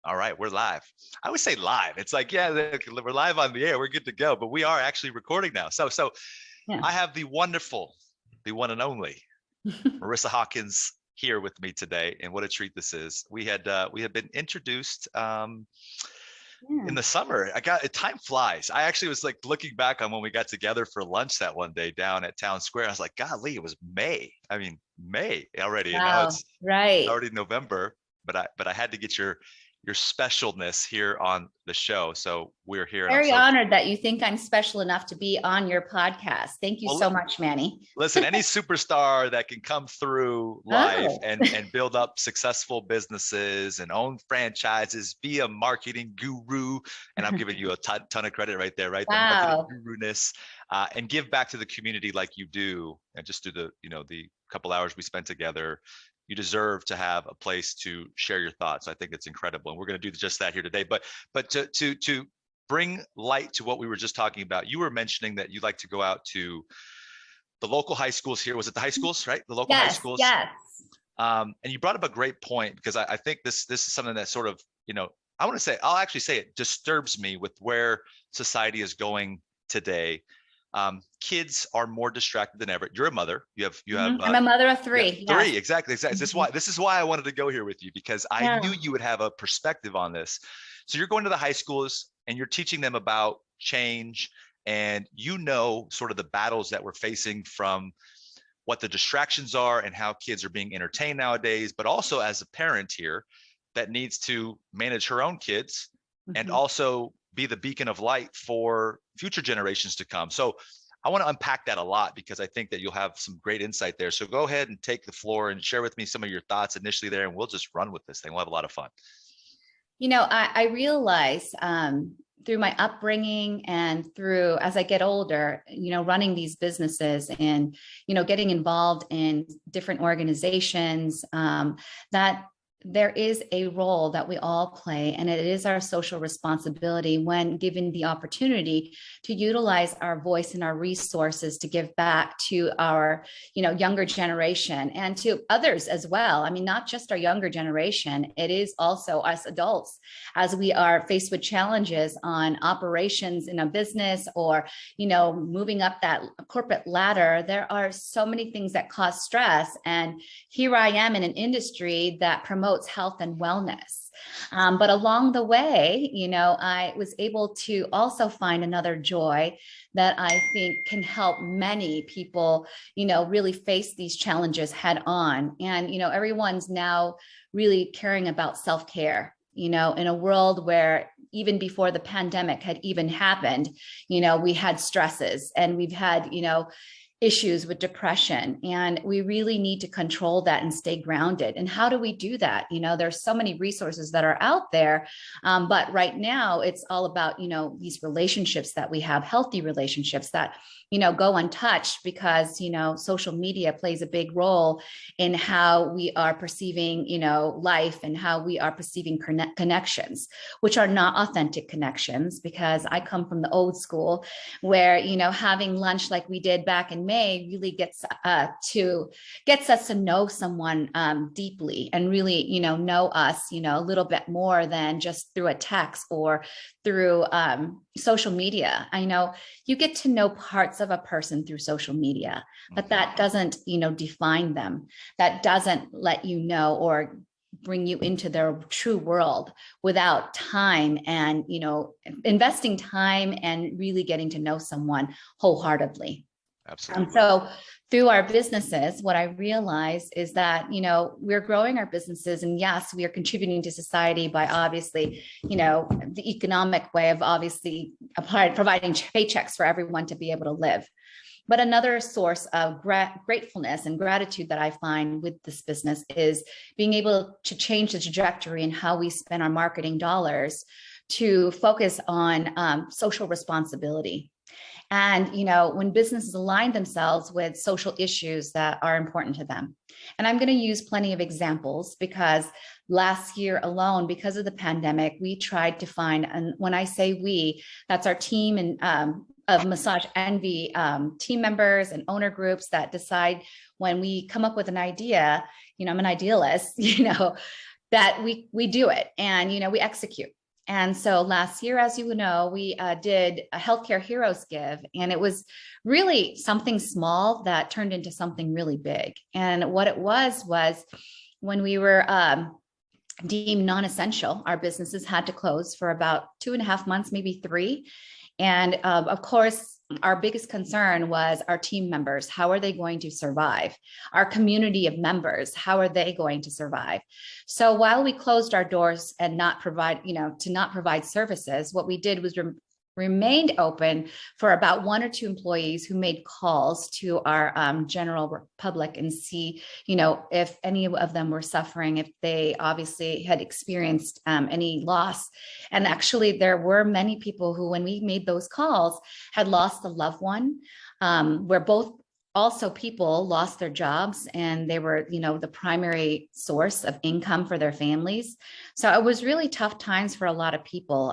All right, we're live. I always say live. It's like, yeah, we're live on the air. We're good to go, but we are actually recording now. So Yeah. I have the wonderful, the one and only Marissa Hawkins here with me today, and what a treat this is. We had been introduced in the summer. Time flies. I actually was like looking back on when we got together for lunch that one day down at Town Square. I was like, golly, it was May. I mean, May already, and now Wow. it's Right. already November. But I had to get your specialness here on the show. So we're here, and I'm Very so honored that you think I'm special enough to be on your podcast. Thank you well. so much, Manny. Listen, any superstar that can come through life Oh, and build up successful businesses and own franchises, be a marketing guru, and I'm giving you a ton of credit right there, right? The marketing wow. guru-ness, and give back to the community like you do, and just do the couple hours we spent together. You deserve to have a place to share your thoughts. I think it's incredible, and we're going to do just that here today. But to bring light to what we were just talking about, you were mentioning that you like to go out to the local high schools here. Was it the high schools, right? The local high Yes, schools. yes. And you brought up a great point, because I think this is something that sort of, I'll actually say it disturbs me with where society is going today. Kids are more distracted than ever. You're a mother. You have I'm a mother of yeah, three. Yes. three, exactly. This is why I wanted to go here with you, because I Yeah. knew you would have a perspective on this. So you're going to the high schools and you're teaching them about change, and sort of the battles that we're facing from what the distractions are and how kids are being entertained nowadays, but also as a parent here that needs to manage her own kids and also be the beacon of light for future generations to come. So I want to unpack that a lot, because I think that you'll have some great insight there. So go ahead and take the floor and share with me some of your thoughts initially there, and we'll just run with this thing. We'll have a lot of fun. I realize through my upbringing and through as I get older, running these businesses and, getting involved in different organizations, that there is a role that we all play, and it is our social responsibility when given the opportunity to utilize our voice and our resources to give back to our, younger generation and to others as well. I mean, not just our younger generation, it is also us adults, as we are faced with challenges on operations in a business or, moving up that corporate ladder. There are so many things that cause stress. And here I am in an industry that promotes health and wellness. But along the way, I was able to also find another joy that I think can help many people, really face these challenges head on. And, everyone's now really caring about self-care, in a world where even before the pandemic had even happened, we had stresses and we've had, issues with depression, and we really need to control that and stay grounded. And how do we do that? There's so many resources that are out there, but right now it's all about, these relationships that we have, healthy relationships that, go untouched, because, social media plays a big role in how we are perceiving, life, and how we are perceiving connections, which are not authentic connections, because I come from the old school where, having lunch like we did back in May really gets us to know someone deeply, and really, know us, a little bit more than just through a text or through social media. I know you get to know parts of a person through social media, but that doesn't, define them. That doesn't let you know or bring you into their true world without time and, investing time and really getting to know someone wholeheartedly. Absolutely. So through our businesses, what I realize is that, we're growing our businesses, and yes, we are contributing to society by obviously, the economic way of obviously providing paychecks for everyone to be able to live. But another source of gratefulness and gratitude that I find with this business is being able to change the trajectory in how we spend our marketing dollars to focus on social responsibility. And, when businesses align themselves with social issues that are important to them. And I'm going to use plenty of examples, because last year alone, because of the pandemic, we tried to find, and when I say we, that's our team and of Massage Envy team members and owner groups that decide when we come up with an idea, I'm an idealist, that we do it, and we execute. And so last year, as you know, we did a Healthcare Heroes Give, and it was really something small that turned into something really big. And what it was when we were deemed non-essential, our businesses had to close for about 2.5 months, maybe 3. And of course, our biggest concern was our team members. How are they going to survive? Our community of members, how are they going to survive? So while we closed our doors and not provide services, what we did was remained open for about 1 or 2 employees who made calls to our general public and see, if any of them were suffering, if they obviously had experienced any loss. And actually, there were many people who, when we made those calls, had lost a loved one, where both also people lost their jobs and they were, the primary source of income for their families. So it was really tough times for a lot of people,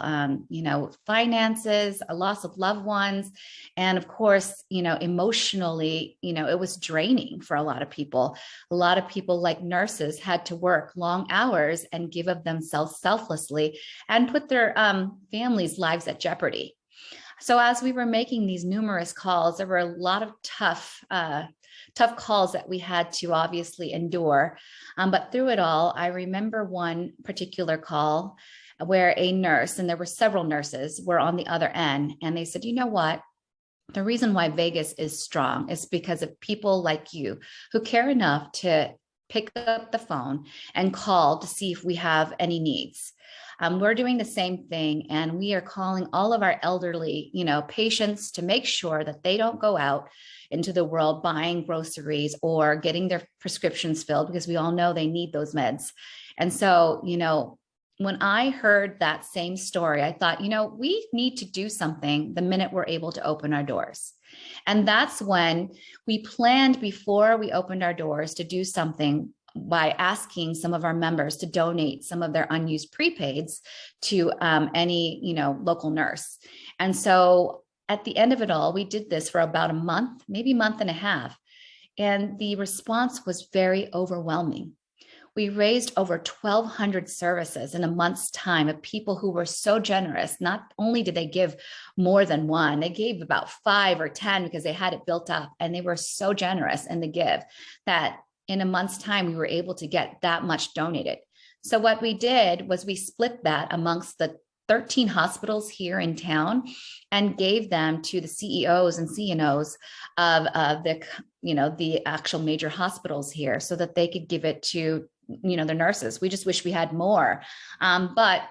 finances, a loss of loved ones. And of course, emotionally, it was draining for a lot of people. A lot of people, like nurses, had to work long hours and give of themselves selflessly and put their families' lives at jeopardy. So as we were making these numerous calls, there were a lot of tough calls that we had to obviously endure. But through it all, I remember one particular call where a nurse, and there were several nurses, were on the other end. And they said, you know what? The reason why Vegas is strong is because of people like you who care enough to pick up the phone and call to see if we have any needs. We're doing the same thing, and we are calling all of our elderly, patients to make sure that they don't go out into the world buying groceries or getting their prescriptions filled, because we all know they need those meds. And so, when I heard that same story, I thought, we need to do something the minute we're able to open our doors. And that's when we planned, before we opened our doors, to do something by asking some of our members to donate some of their unused prepaids to any, local nurse. And so at the end of it all, we did this for about a month, maybe month and a half. And the response was very overwhelming. We raised over 1,200 services in a month's time of people who were so generous. Not only did they give more than one, they gave about 5 or 10 because they had it built up, and they were so generous in the give that in a month's time, we were able to get that much donated. So what we did was we split that amongst the 13 hospitals here in town and gave them to the CEOs and CNOs of the actual major hospitals here, so that they could give it to, the nurses. We just wish we had more. But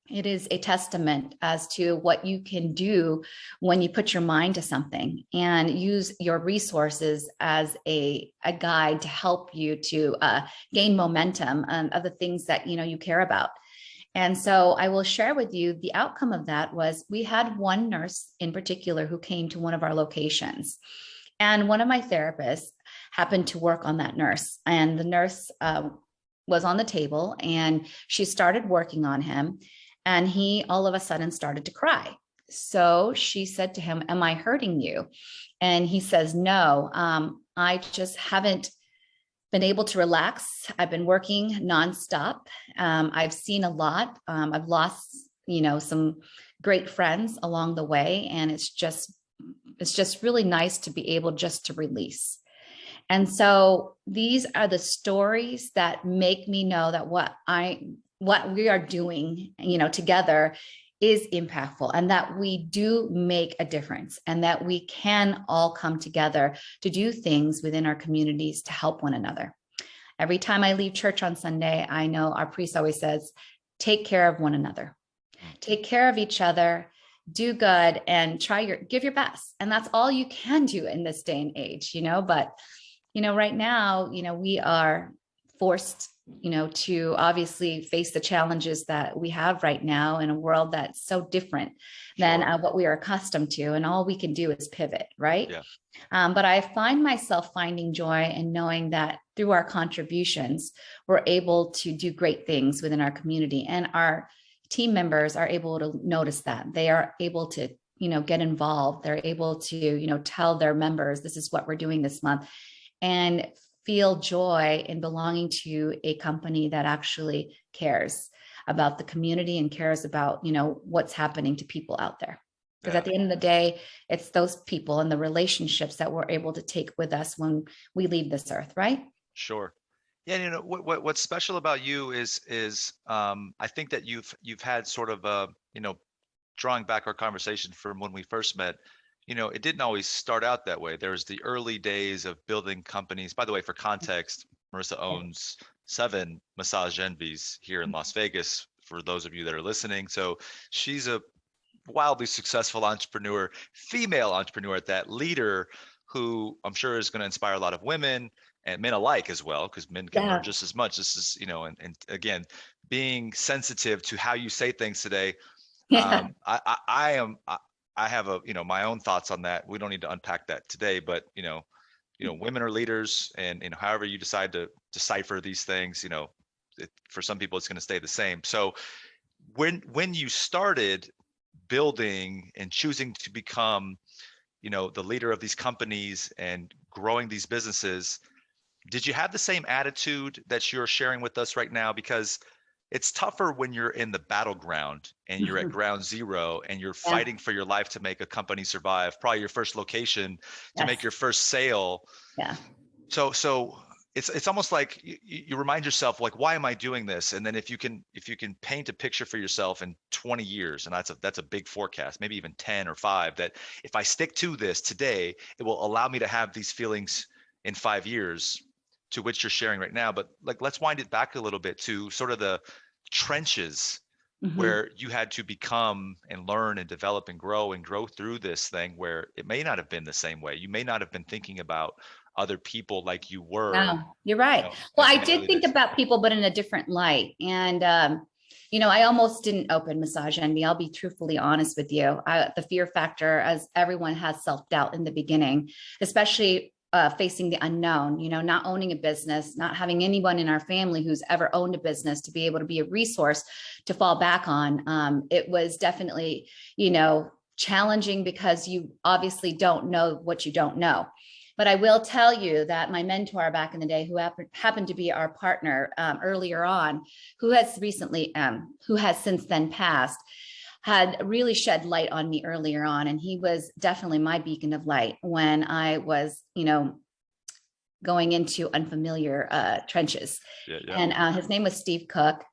it is a testament as to what you can do when you put your mind to something and use your resources as a guide to help you to gain momentum of the things that you care about. And so I will share with you the outcome of that. Was we had one nurse in particular who came to one of our locations, and one of my therapists happened to work on that nurse, and the nurse was on the table, and she started working on him. And he all of a sudden started to cry. So she said to him, "Am I hurting you?" And he says, "No, I just haven't been able to relax. I've been working nonstop. I've seen a lot. I've lost, some great friends along the way. And it's just really nice to be able just to release." And so these are the stories that make me know that what we are doing, together is impactful, and that we do make a difference, and that we can all come together to do things within our communities to help one another. Every time I leave church on Sunday, I know our priest always says, take care of one another, take care of each other, do good, and give your best. And that's all you can do in this day and age, but, right now, we are forced to obviously face the challenges that we have right now in a world that's so different than what we are accustomed to. And all we can do is pivot, right? Yeah. But I find myself finding joy in knowing that through our contributions, we're able to do great things within our community. And our team members are able to notice that. They are able to, get involved. They're able to, tell their members, this is what we're doing this month. And feel joy in belonging to a company that actually cares about the community and cares about, what's happening to people out there. Because at the end of the day, it's those people and the relationships that we're able to take with us when we leave this earth, right? Sure. Yeah, what's special about you is I think that you've had sort of a, drawing back our conversation from when we first met, it didn't always start out that way. There's the early days of building companies. By the way, for context, Marissa owns 7 massage envies here in Las Vegas, for those of you that are listening. So she's a wildly successful entrepreneur, female entrepreneur at that, leader who I'm sure is going to inspire a lot of women and men alike as well, because men can learn just as much. This is, and again, being sensitive to how you say things today. I have my own thoughts on that. We don't need to unpack that today, but women are leaders, and however you decide to decipher these things, for some people it's going to stay the same. So when you started building and choosing to become, the leader of these companies and growing these businesses, did you have the same attitude that you're sharing with us right now? Because it's tougher when you're in the battleground and you're at ground zero and you're fighting for your life to make a company survive, probably your first location, to make your first sale. Yeah. So it's almost like you remind yourself, like, why am I doing this? And then if you can paint a picture for yourself in 20 years, and that's a big forecast, maybe even 10 or 5, that if I stick to this today, it will allow me to have these feelings in 5 years, to which you're sharing right now. But like, let's wind it back a little bit to sort of the trenches where you had to become and learn and develop and grow through this thing, where it may not have been the same way. You may not have been thinking about other people like you were. No, you're right. Well, I did think about people, but in a different light. And, I almost didn't open Massage Envy. I'll be truthfully honest with you. The fear factor, as everyone has self-doubt in the beginning, especially facing the unknown, not owning a business, not having anyone in our family who's ever owned a business to be able to be a resource to fall back on. It was definitely, challenging, because you obviously don't know what you don't know. But I will tell you that my mentor back in the day, who happened to be our partner earlier on, who has since then passed, had really shed light on me earlier on. And he was definitely my beacon of light when I was, going into unfamiliar trenches. And his name was Steve Cook.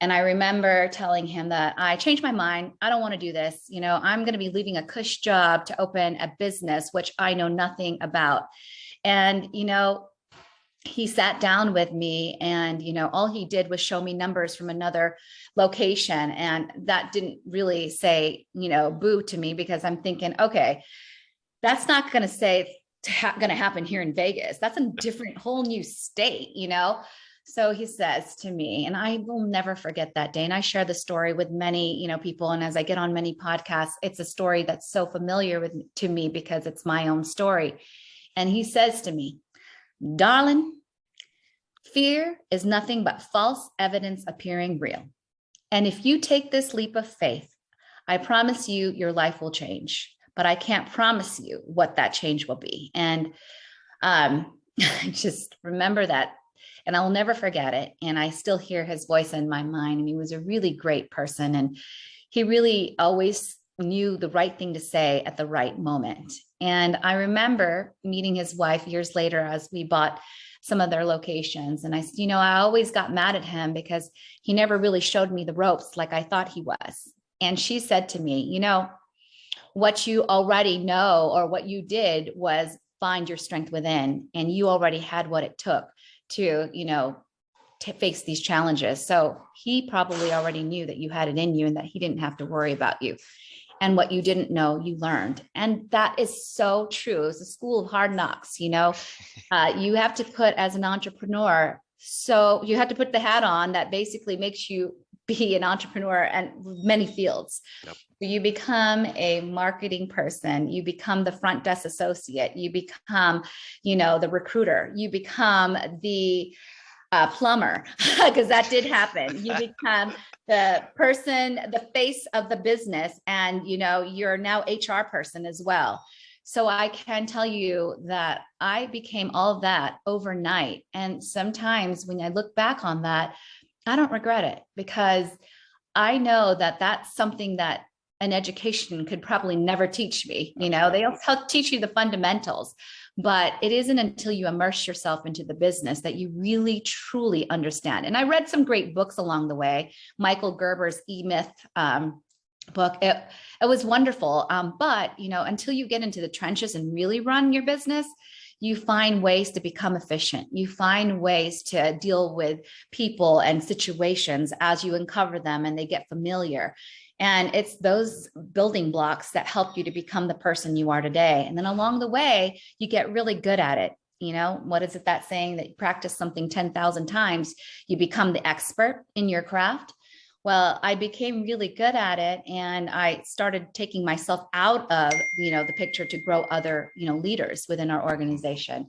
And I remember telling him that I changed my mind. I don't want to do this. I'm going to be leaving a cush job to open a business, which I know nothing about. And, he sat down with me, and, all he did was show me numbers from another location. And that didn't really say, boo to me, because I'm thinking, okay, that's not going to say going to happen here in Vegas. That's a different, whole new state, So he says to me, and I will never forget that day. And I share the story with many, people. And as I get on many podcasts, it's a story that's so familiar to me because it's my own story. And he says to me, darling, fear is nothing but false evidence appearing real. And if you take this leap of faith, I promise you your life will change, but I can't promise you what that change will be. And I just remember that, and I'll never forget it. And I still hear his voice in my mind. And he was a really great person. And he really always knew the right thing to say at the right moment. And I remember meeting his wife years later as we bought some of their locations. And I always got mad at him because he never really showed me the ropes like I thought he was. And she said to me, what you already know, or what you did, was find your strength within. And you already had what it took to, to face these challenges. So he probably already knew that you had it in you and that he didn't have to worry about you. And what you didn't know, you learned. And that is so true. It's a school of hard knocks. You have to put, as an entrepreneur, so you have to put the hat on that basically makes you be an entrepreneur and many fields. Yep. You become a marketing person, you become the front desk associate, you become, the recruiter, you become the plumber, because that did happen. You become the person, the face of the business, and you're now HR person as well. So I can tell you that I became all of that overnight. And sometimes when I look back on that, I don't regret it, because I know that that's something that an education could probably never teach me. They'll teach you the fundamentals, but it isn't until you immerse yourself into the business that you really truly understand. And I read some great books along the way. Michael Gerber's E-Myth book. It was wonderful. But until you get into the trenches and really run your business, you find ways to become efficient. You find ways to deal with people and situations as you uncover them and they get familiar. And it's those building blocks that help you to become the person you are today. And then along the way, you get really good at it. What is it, that saying that you practice something 10,000 times, you become the expert in your craft? Well, I became really good at it, and I started taking myself out of, the picture to grow other, leaders within our organization.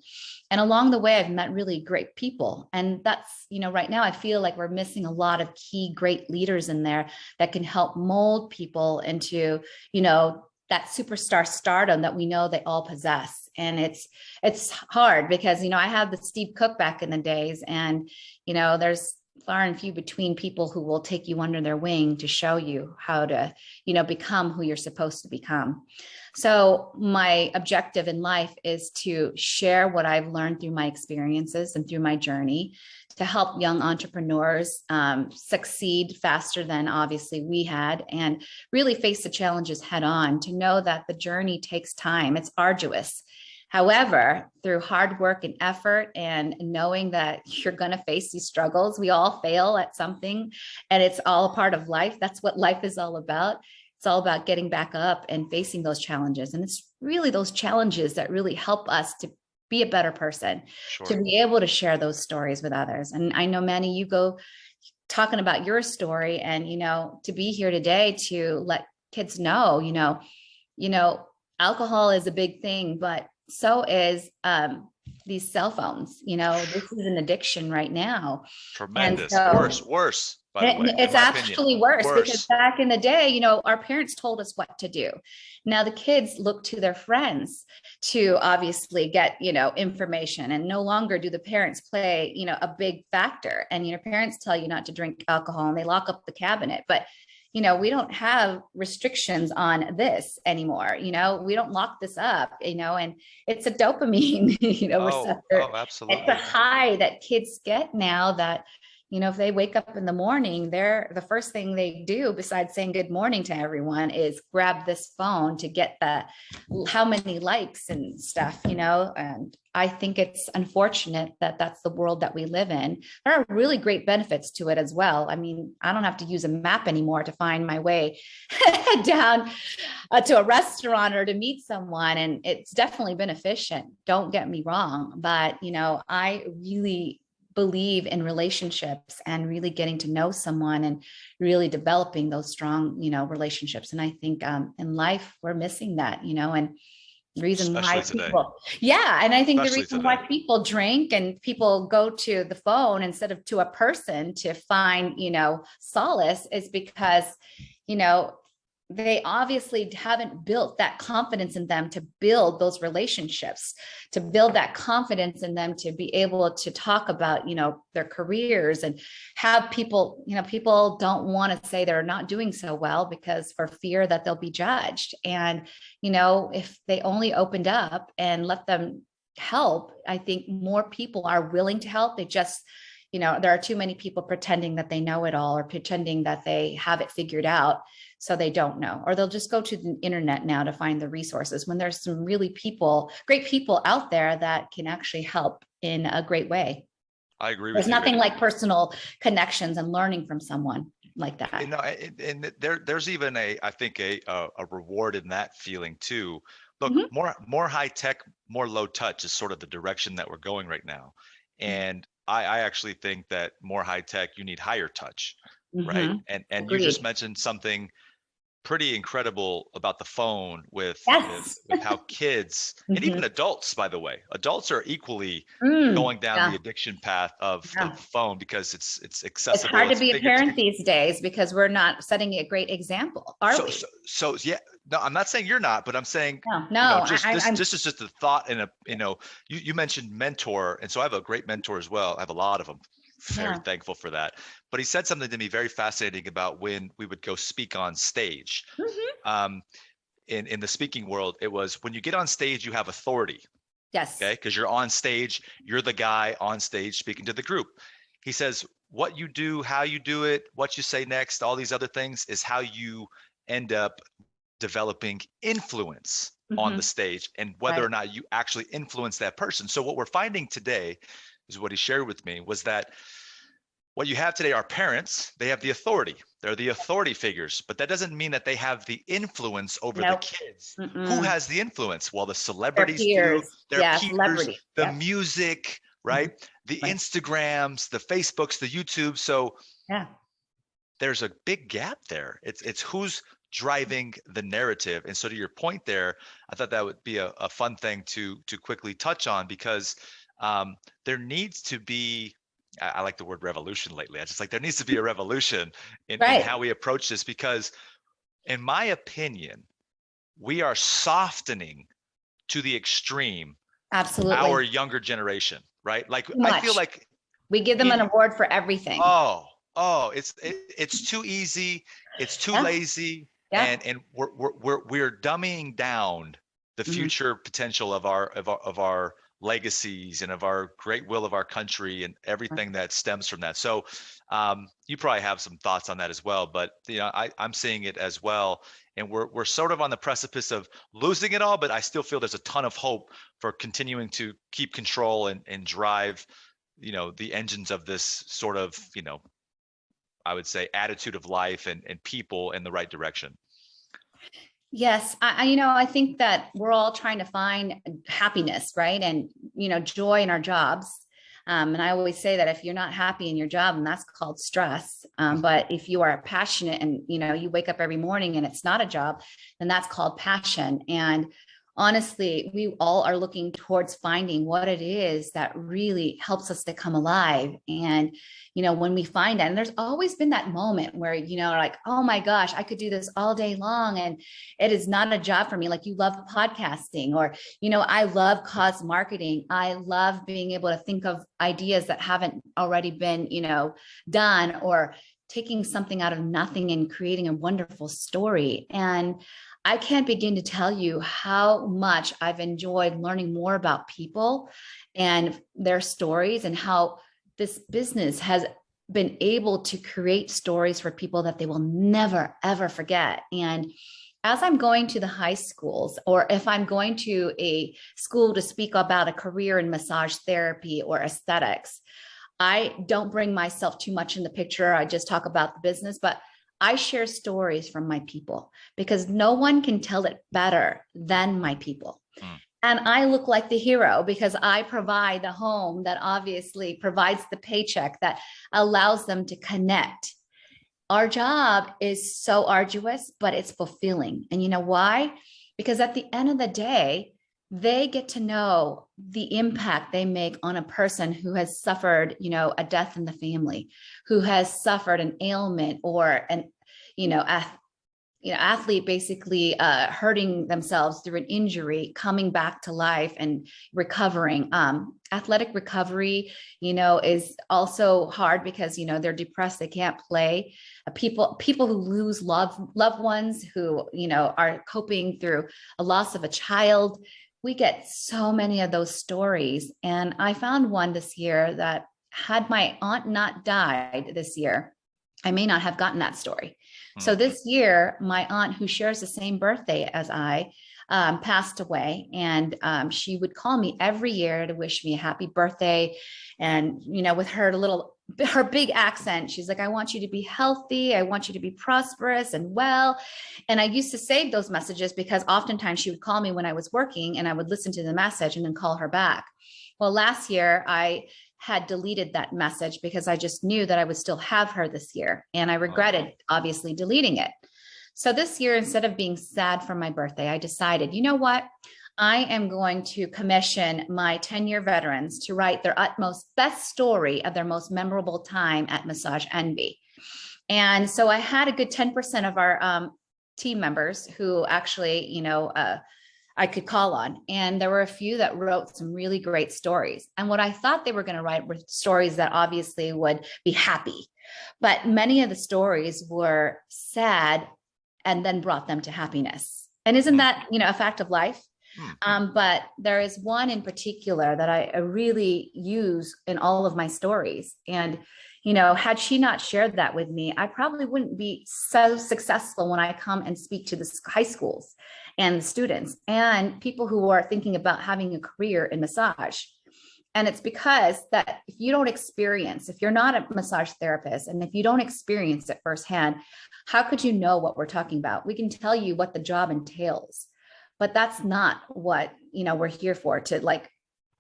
And along the way, I've met really great people. And that's, right now I feel like we're missing a lot of key great leaders in there that can help mold people into, that superstar stardom that we know they all possess. And it's hard because, I had the Steve Cook back in the days, and, there's far and few between people who will take you under their wing to show you how to, become who you're supposed to become. So my objective in life is to share what I've learned through my experiences and through my journey to help young entrepreneurs succeed faster than obviously we had, and really face the challenges head on, to know that the journey takes time. It's arduous. However, through hard work and effort and knowing that you're going to face these struggles, we all fail at something, and it's all a part of life. That's what life is all about. It's all about getting back up and facing those challenges. And it's really those challenges that really help us to be a better person, to be able to share those stories with others. And I know, Manny, you go talking about your story, and, to be here today to let kids know, alcohol is a big thing, but so is these cell phones. This is an addiction right now. Tremendous. And so, Worse, by the way. It's actually worse because back in the day, our parents told us what to do. Now the kids look to their friends to obviously get, information, and no longer do the parents play, a big factor. And, parents tell you not to drink alcohol and they lock up the cabinet, but we don't have restrictions on this anymore. We don't lock this up, and it's a dopamine, receptor. Oh, absolutely. It's a high that kids get now that, if they wake up in the morning, the first thing they do besides saying good morning to everyone is grab this phone to get how many likes and stuff, and I think it's unfortunate that that's the world that we live in. There are really great benefits to it as well. I mean, I don't have to use a map anymore to find my way down to a restaurant or to meet someone. And it's definitely been efficient. Don't get me wrong. But, I really believe in relationships and really getting to know someone and really developing those strong, relationships. And I think in life, we're missing that, and the reason why people, and I think the reason why people drink and people go to the phone instead of to a person to find, solace is because, they obviously haven't built that confidence in them to build those relationships, to build that confidence in them to be able to talk about, their careers and have people, people don't want to say they're not doing so well because for fear that they'll be judged. And, if they only opened up and let them help, I think more people are willing to help. They just, there are too many people pretending that they know it all or pretending that they have it figured out. So they don't know, or they'll just go to the internet now to find the resources when there's some really great people out there that can actually help in a great way. I agree with you. There's nothing like personal connections and learning from someone like that. And there's even I think a reward in that feeling too. Look, more high tech, more low touch is sort of the direction that we're going right now. And I actually think that more high tech, you need higher touch, right? And you just mentioned something pretty incredible about the phone Yes. with how kids and even Mhm. adults, by the way, adults are equally going down the Yeah. addiction path of the Yeah. phone because it's It's accessible, hard to it's be a fingertips. parent these days because we're not setting a great example, are So, we? yeah, no, I'm not saying you're not, but I'm saying, No, no, just this, I'm, this is just a thought. And you mentioned mentor. And so I have a great mentor as well. I have a lot of them. Very yeah. thankful for that. But he said something to me very fascinating about when we would go speak on stage. Mhm. Um, in the speaking world, it was when you get on stage, you have authority. Yes. Okay. Because you're on stage, you're the guy on stage speaking to the group. He says, what you do, how you do it, what you say next, all these other things is how you end up developing influence on the Mhm. stage and whether or Right. not you actually influence that person. So what we're finding today is what he shared with me was that what you have today are parents. They have the authority. They're the authority figures, but that doesn't mean that they have the influence over the Nope. kids. Who Mm-mm. has the influence? Well, the Their celebrities do, peers. their Yeah. peers, Celebrity. the Yep. music, Mhm. right? The Right. Instagrams, the Facebooks, the YouTube. So Yeah. there's a big gap there. It's who's driving the narrative. And so to your point there, I thought that would be a fun thing to quickly touch on because there needs to be I like the word revolution lately. I just like there needs to be a revolution in Right. how we approach this because in my opinion, we are softening to the extreme our Absolutely. younger generation, right? Like Too I feel much. like We give them an you, award for everything. oh, it's too easy, it's too Yeah. lazy, Yeah. and we're dumbing down the Mhm. future potential of our legacies and of our great will of our country and everything that stems from that. So you probably have some thoughts on that as well, but I'm seeing it as well, and we're sort of on the precipice of losing it all, but I still feel there's a ton of hope for continuing to keep control and drive the engines of this sort of I would say attitude of life and people in the right direction. Yes, I think that we're all trying to find happiness, right? And, joy in our jobs. And I always say that if you're not happy in your job, and that's called stress. But if you are passionate and, you wake up every morning and it's not a job, then that's called passion. And honestly, we all are looking towards finding what it is that really helps us to come alive. And, when we find that, and there's always been that moment where, like, oh my gosh, I could do this all day long. And it is not a job for me. Like you love podcasting or, I love cause marketing. I love being able to think of ideas that haven't already been, done or taking something out of nothing and creating a wonderful story. And I can't begin to tell you how much I've enjoyed learning more about people and their stories and how this business has been able to create stories for people that they will never, ever forget. And as I'm going to the high schools, or if I'm going to a school to speak about a career in massage therapy or aesthetics, I don't bring myself too much in the picture. I just talk about the business, but I share stories from my people because no one can tell it better than my people. Mm. And I look like the hero because I provide the home that obviously provides the paycheck that allows them to connect. Our job is so arduous, but it's fulfilling. And you know why? Because at the end of the day, they get to know the impact they make on a person who has suffered, a death in the family, who has suffered an ailment or you know, athlete basically hurting themselves through an injury, coming back to life and recovering. Athletic recovery, is also hard because they're depressed, they can't play. People who lose loved ones who are coping through a loss of a child. We get so many of those stories, and I found one this year that had my aunt not died this year, I may not have gotten that story. So Mm-hmm. this year, my aunt, who shares the same birthday as I, passed away, and she would call me every year to wish me a happy birthday. And with her big accent, she's like, "I want you to be healthy. I want you to be prosperous and well." And I used to save those messages because oftentimes she would call me when I was working, and I would listen to the message and then call her back. Well, last year I had deleted that message because I just knew that I would still have her this year. And I regretted obviously deleting it. So this year, instead of being sad for my birthday, I decided, you know what? I am going to commission my 10-year veterans to write their utmost best story of their most memorable time at Massage Envy. And so I had a good 10% of our team members who actually, I could call on. And there were a few that wrote some really great stories. And what I thought they were going to write were stories that obviously would be happy. But many of the stories were sad and then brought them to happiness. And isn't that, a fact of life? But there is one in particular that I really use in all of my stories. And, had she not shared that with me, I probably wouldn't be so successful when I come and speak to the high schools and students and people who are thinking about having a career in massage. And it's because that if you don't experience, if you're not a massage therapist, and if you don't experience it firsthand, how could you know what we're talking about? We can tell you what the job entails, but that's not what, we're here for, to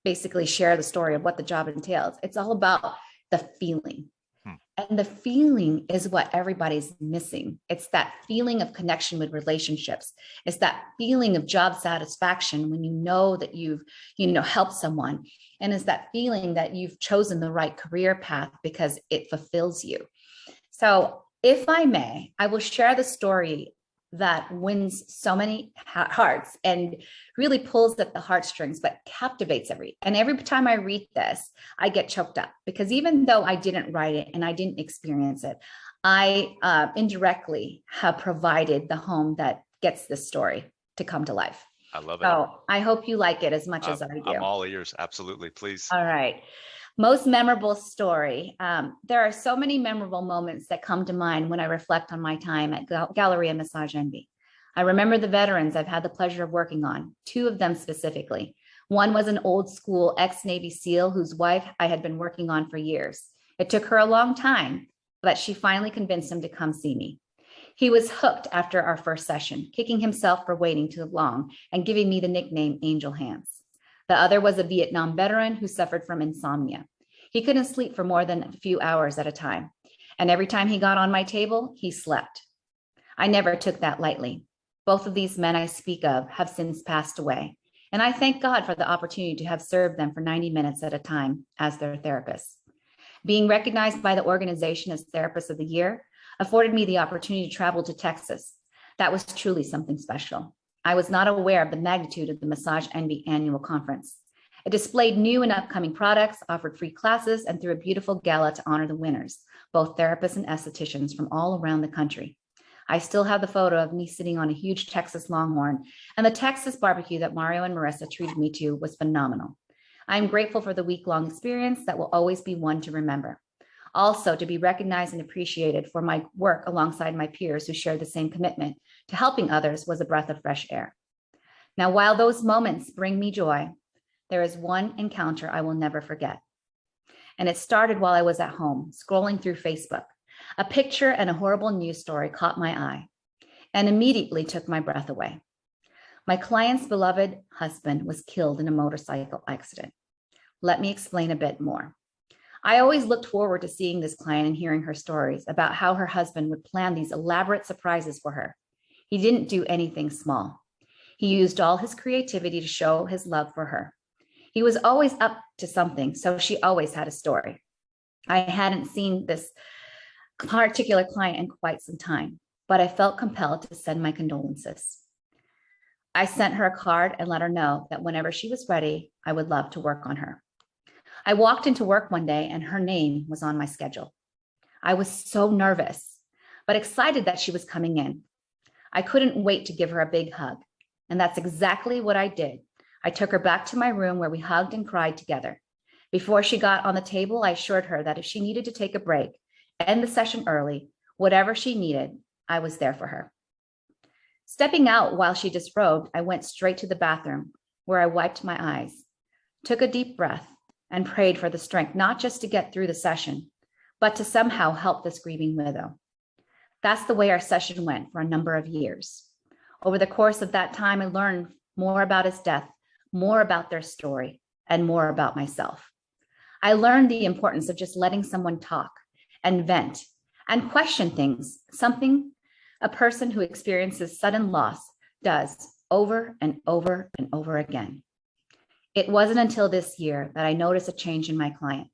basically share the story of what the job entails. It's all about the feeling. And the feeling is what everybody's missing. It's that feeling of connection with relationships. It's that feeling of job satisfaction when you know that you've, helped someone. And it's that feeling that you've chosen the right career path because it fulfills you. So if I may, I will share the story that wins so many hearts and really pulls at the heartstrings, but captivates every time I read this, I get choked up, because even though I didn't write it and I didn't experience it, I indirectly have provided the home that gets this story to come to life. I love it. So I hope you like it as much as I do. I'm all ears. Absolutely. Please. All right. Most memorable story. There are so many memorable moments that come to mind when I reflect on my time at Galleria Massage Envy. I remember the veterans I've had the pleasure of working on, two of them specifically. One was an old school ex-Navy SEAL whose wife I had been working on for years. It took her a long time, but she finally convinced him to come see me. He was hooked after our first session, kicking himself for waiting too long and giving me the nickname Angel Hands. The other was a Vietnam veteran who suffered from insomnia. He couldn't sleep for more than a few hours at a time. And every time he got on my table, he slept. I never took that lightly. Both of these men I speak of have since passed away. And I thank God for the opportunity to have served them for 90 minutes at a time as their therapist. Being recognized by the organization as Therapist of the Year afforded me the opportunity to travel to Texas. That was truly something special. I was not aware of the magnitude of the Massage Envy annual conference. It displayed new and upcoming products, offered free classes, and threw a beautiful gala to honor the winners, both therapists and estheticians from all around the country. I still have the photo of me sitting on a huge Texas Longhorn, and the Texas barbecue that Mario and Marissa treated me to was phenomenal. I am grateful for the week-long experience that will always be one to remember. Also, to be recognized and appreciated for my work alongside my peers who shared the same commitment to helping others was a breath of fresh air. Now, while those moments bring me joy, there is one encounter I will never forget. And it started while I was at home, scrolling through Facebook. A picture and a horrible news story caught my eye and immediately took my breath away. My client's beloved husband was killed in a motorcycle accident. Let me explain a bit more. I always looked forward to seeing this client and hearing her stories about how her husband would plan these elaborate surprises for her. He didn't do anything small. He used all his creativity to show his love for her. He was always up to something, so she always had a story. I hadn't seen this particular client in quite some time, but I felt compelled to send my condolences. I sent her a card and let her know that whenever she was ready, I would love to work on her. I walked into work one day and her name was on my schedule. I was so nervous, but excited that she was coming in. I couldn't wait to give her a big hug, and that's exactly what I did. I took her back to my room where we hugged and cried together. Before she got on the table, I assured her that if she needed to take a break, end the session early, whatever she needed, I was there for her. Stepping out while she disrobed, I went straight to the bathroom where I wiped my eyes, took a deep breath, and prayed for the strength, not just to get through the session, but to somehow help this grieving widow. That's the way our session went for a number of years. Over the course of that time, I learned more about his death, more about their story, and more about myself. I learned the importance of just letting someone talk and vent and question things, something a person who experiences sudden loss does over and over and over again. It wasn't until this year that I noticed a change in my client.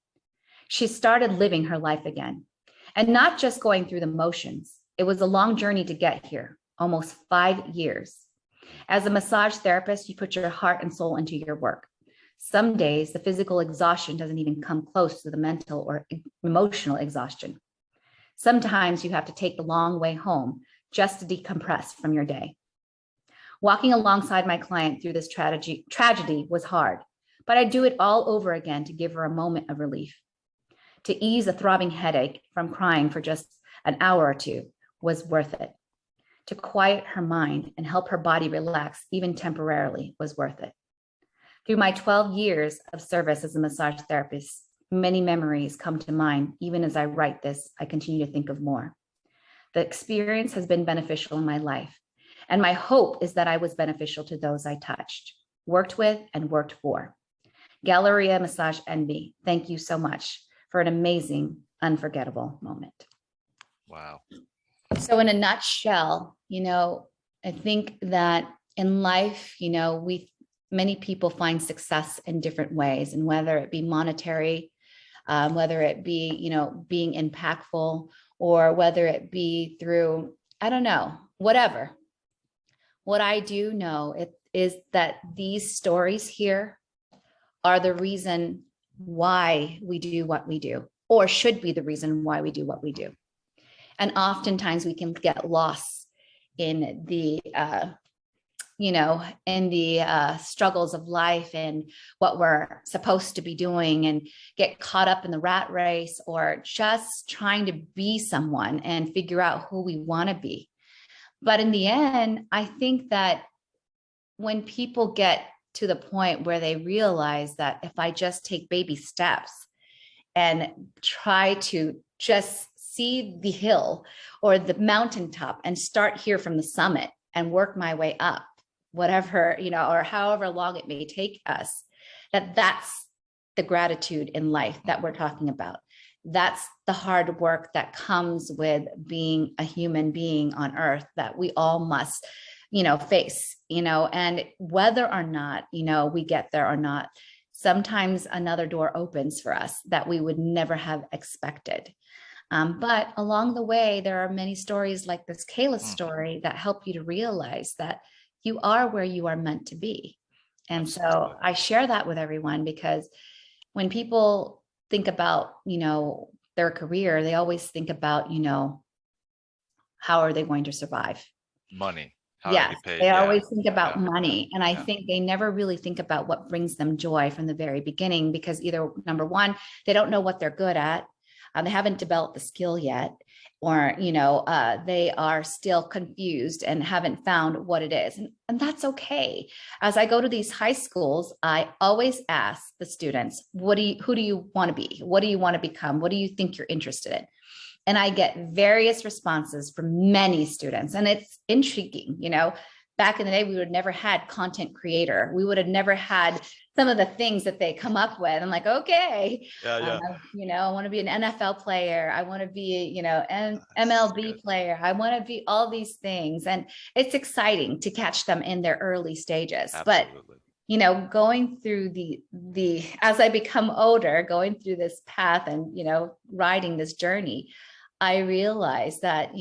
She started living her life again, and not just going through the motions. It was a long journey to get here, almost 5 years. As a massage therapist, you put your heart and soul into your work. Some days, the physical exhaustion doesn't even come close to the mental or emotional exhaustion. Sometimes you have to take the long way home just to decompress from your day. Walking alongside my client through this tragedy was hard, but I'd do it all over again to give her a moment of relief. To ease a throbbing headache from crying for just an hour or two was worth it. To quiet her mind and help her body relax, even temporarily, was worth it. Through my 12 years of service as a massage therapist, many memories come to mind. Even as I write this, I continue to think of more. The experience has been beneficial in my life, and my hope is that I was beneficial to those I touched, worked with, and worked for. Galleria Massage Envy, thank you so much for an amazing, unforgettable moment. Wow. So in a nutshell, I think that in life, many people find success in different ways, and whether it be monetary, whether it be, being impactful, or whether it be through, I don't know, whatever. What I do know is that these stories here are the reason why we do what we do, or should be the reason why we do what we do. And oftentimes we can get lost in the, struggles of life and what we're supposed to be doing, and get caught up in the rat race, or just trying to be someone and figure out who we want to be. But in the end, I think that when people get to the point where they realize that if I just take baby steps and try to just see the hill or the mountaintop and start here from the summit and work my way up, whatever, or however long it may take us, that's the gratitude in life that we're talking about. That's the hard work that comes with being a human being on earth that we all must, face, and whether or not, we get there or not, sometimes another door opens for us that we would never have expected. But along the way, there are many stories like this Kayla story that help you to realize that you are where you are meant to be. And so I share that with everyone, because when people think about, their career, they always think about, how are they going to survive? Money. How Yes, they get paid. they Yeah. always think about Yeah. money. And I Yeah. think they never really think about what brings them joy from the very beginning, because either, number one, they don't know what they're good at. They haven't developed the skill yet, or, they are still confused and haven't found what it is. And that's okay. As I go to these high schools, I always ask the students, who do you want to be? What do you want to become? What do you think you're interested in? And I get various responses from many students, and it's intriguing. Back in the day, we would have never had content creator. We would have never had some of the things that they come up with. I'm like, okay, Yeah. I want to be an NFL player. I want to be, an MLB player. I want to be all these things. And it's exciting to catch them in their early stages. Absolutely. But, going through as I become older, going through this path and, riding this journey, I realize that,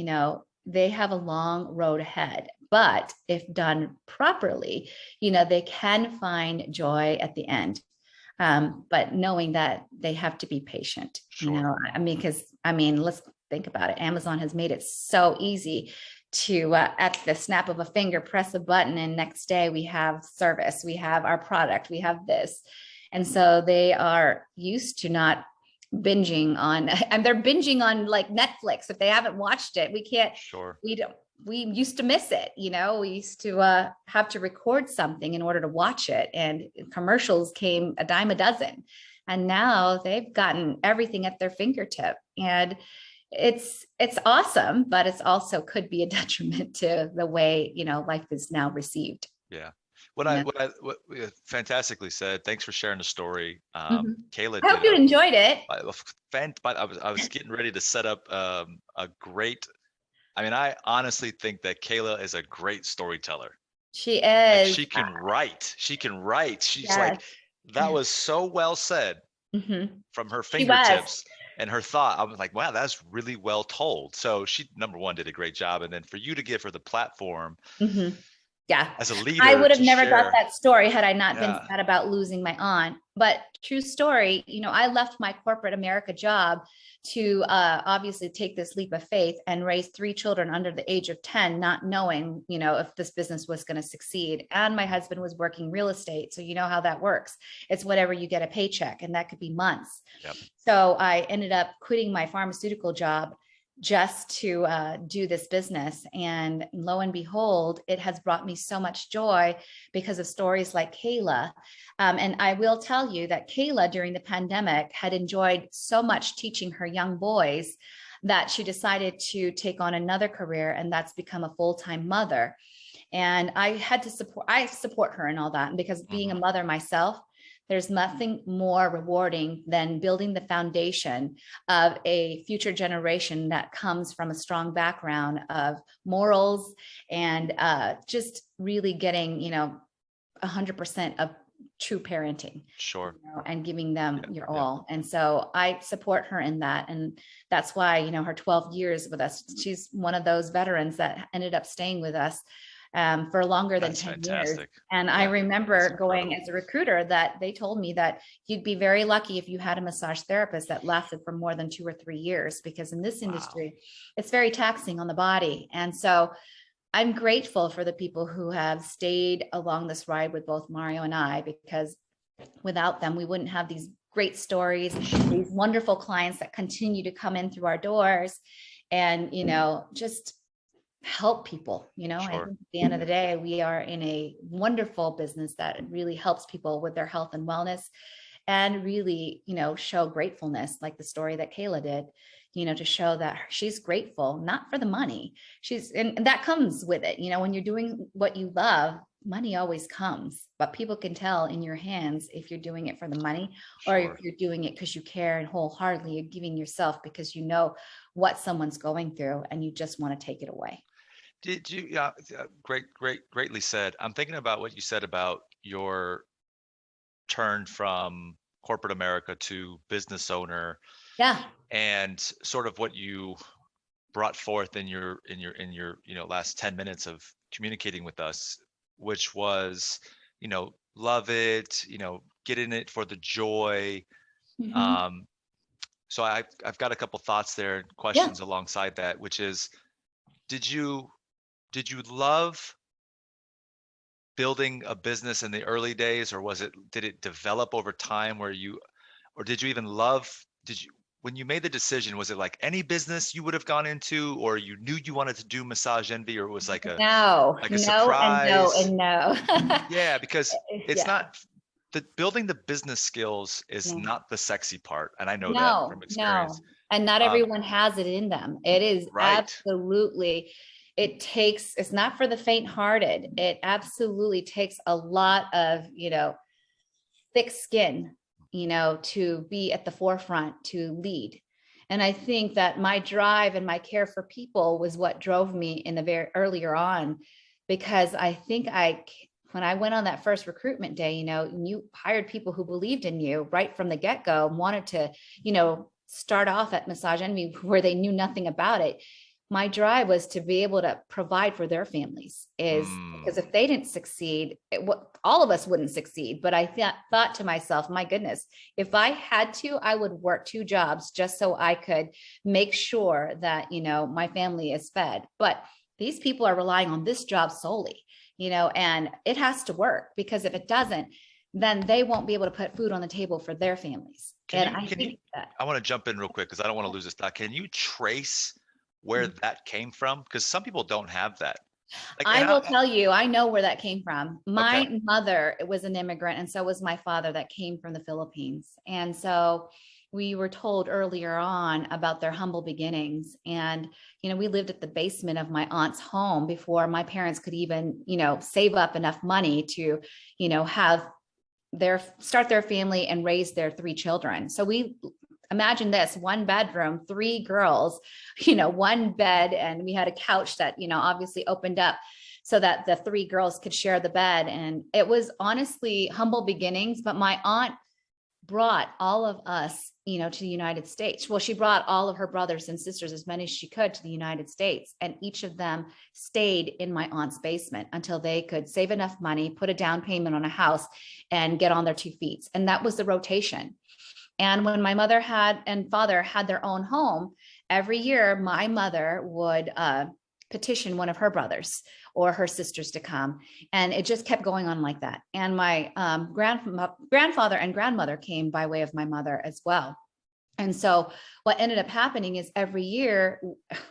they have a long road ahead. But if done properly, they can find joy at the end. But knowing that they have to be patient, Sure. because let's think about it. Amazon has made it so easy to, at the snap of a finger, press a button, and next day we have service, we have our product, we have this. And so they are used to not binging on, and they're binging on like Netflix. If they haven't watched it, Sure. we used to miss it. We used to have to record something in order to watch it, and commercials came a dime a dozen, and now they've gotten everything at their fingertip. And it's awesome, but it's also could be a detriment to the way, life is now received. Yeah. Yeah. What fantastically said. Thanks for sharing the story. Mhm. Kayla I hope you enjoyed it. I was getting ready to set up a great I mean, I honestly think that Kayla is a great storyteller. She Like is. she can write. She can write. She's Yes. like, that was so well said Mhm. from her She was. fingertips and her thought. I was like, wow, that's really well told. So she, number one, did a great job. And then for you to give her the platform Mhm. Yeah. as a I leader would have to never got share. that story had I not been Yeah. sad about losing my aunt. But true story, I left my corporate America job to obviously take this leap of faith and raise 3 children under the age of 10, not knowing, if this business was going to succeed. And my husband was working real estate. So you know how that works. It's whatever you get a paycheck, and that could be months. Yep. So I ended up quitting my pharmaceutical job just to do this business. And lo and behold, it has brought me so much joy because of stories like Kayla. And I will tell you that Kayla during the pandemic had enjoyed so much teaching her young boys that she decided to take on another career, and that's become a full-time mother. And I support her and all that. And because being a mother myself, there's nothing more rewarding than building the foundation of a future generation that comes from a strong background of morals and just really getting, 100% of true parenting. Sure. And giving them your all. And so I support her in that. And that's why, her 12 years with us, she's one of those veterans that ended up staying with us for longer than That's 10 fantastic. years. And I remember going as a recruiter that they told me that you'd be very lucky if you had a massage therapist that lasted for more than 2 or 3 years, because in this industry, it's very taxing on the body. And so I'm grateful for the people who have stayed along this ride with both Mario and I, because without them, we wouldn't have these great stories, these wonderful clients that continue to come in through our doors and, just help people. I think at the end of the day, we are in a wonderful business that really helps people with their health and wellness, and really, show gratefulness, like the story that Kayla did, to show that she's grateful, not for the money. And that comes with it. When you're doing what you love, money always comes, but people can tell in your hands if you're doing it for the money or if you're doing it because you care and wholeheartedly you're giving yourself because you know what someone's going through and you just want to take it away. Did you, greatly said. I'm thinking about what you said about your turn from corporate America to business owner, Yeah. and sort of what you brought forth in your last 10 minutes of communicating with us, which was, love it, get in it for the joy. Mm-hmm. So I've got a couple thoughts there and questions alongside that, which is, did you love building a business in the early days, or did it develop over time or did you even when you made the decision, was it like any business you would have gone into, or you knew you wanted to do Massage Envy, or it was like a No, and no, surprise? and no. Yeah, because it's Yeah. not building the business skills is No. not the sexy part. And I know that from experience. No. And not Um, everyone has it in them. It is right. absolutely, it's not for the faint-hearted. It absolutely takes a lot of, thick skin, to be at the forefront, to lead. And I think that my drive and my care for people was what drove me in the very earlier on, because I think when I went on that first recruitment day, you hired people who believed in you right from the get-go and wanted to, start off at Massage Envy where they knew nothing about it. My drive was to be able to provide for their families, because if they didn't succeed, all of us wouldn't succeed. But I thought to myself, my goodness, if I had to, I would work 2 jobs just so I could make sure that, my family is fed. But these people are relying on this job solely, and it has to work, because if it doesn't, then they won't be able to put food on the table for their families. I want to jump in real quick because I don't want to lose this thought. Can you trace where that came from? Because some people don't have that. I will tell you, I know where that came from. My Okay. mother was an immigrant, and so was my father that came from the Philippines. And so we were told earlier on about their humble beginnings. And, we lived at the basement of my aunt's home before my parents could even, save up enough money to, have start their family and raise their 3 children. So we imagine this, 1 bedroom, 3 girls, one bed, and we had a couch that, obviously opened up so that the 3 girls could share the bed. And it was honestly humble beginnings, but my aunt brought all of us, to the United States. Well, she brought all of her brothers and sisters, as many as she could, to the United States. And each of them stayed in my aunt's basement until they could save enough money, put a down payment on a house, and get on their 2 feet. And that was the rotation. And when my mother and father had their own home, every year my mother would petition one of her brothers or her sisters to come. And it just kept going on like that. And my grandfather and grandmother came by way of my mother as well. And so what ended up happening is every year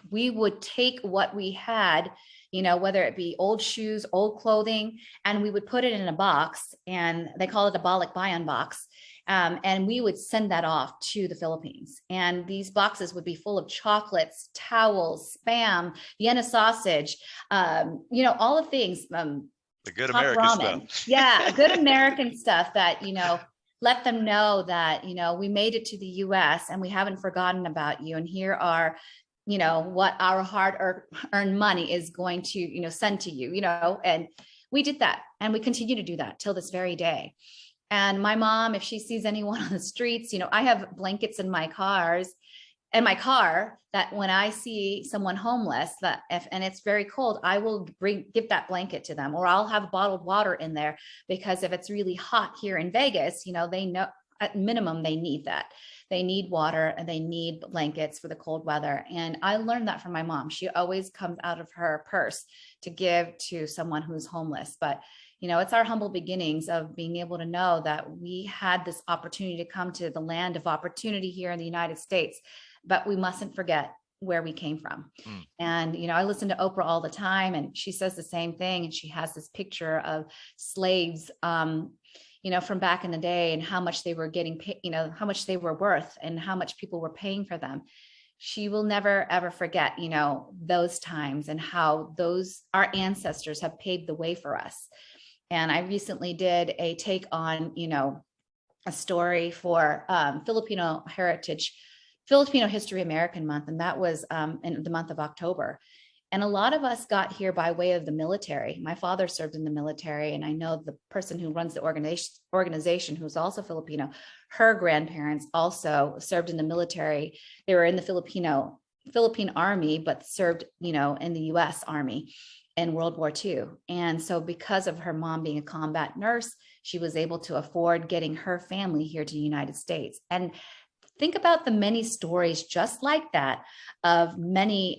we would take what we had, whether it be old shoes, old clothing, and we would put it in a box, and they call it a balik bayan box. And we would send that off to the Philippines. And these boxes would be full of chocolates, towels, Spam, Vienna sausage, all the things. The good American ramen. stuff. Yeah, good American stuff that, let them know that, we made it to the US and we haven't forgotten about you. And here are, what our hard-earned money is going to, send to you, and we did that. And we continue to do that till this very day. And my mom, if she sees anyone on the streets, I have blankets in my car that when I see someone homeless and it's very cold, I will give that blanket to them, or I'll have bottled water in there, because if it's really hot here in Vegas, they know at minimum they need that. They need water and they need blankets for the cold weather. And I learned that from my mom. She always comes out of her purse to give to someone who's homeless. But it's our humble beginnings of being able to know that we had this opportunity to come to the land of opportunity here in the United States, but we mustn't forget where we came from. And, I listen to Oprah all the time, and she says the same thing. And she has this picture of slaves, from back in the day, and how much they were getting paid, how much they were worth and how much people were paying for them. She will never, ever forget, those times and how our ancestors have paved the way for us. And I recently did a take on, a story for Filipino History American Month. And that was in the month of October. And a lot of us got here by way of the military. My father served in the military, and I know the person who runs the organization, who's also Filipino, her grandparents also served in the military. They were in the Philippine Army, but served, in the US Army in World War II. And so because of her mom being a combat nurse, she was able to afford getting her family here to the United States. And think about the many stories just like that of many,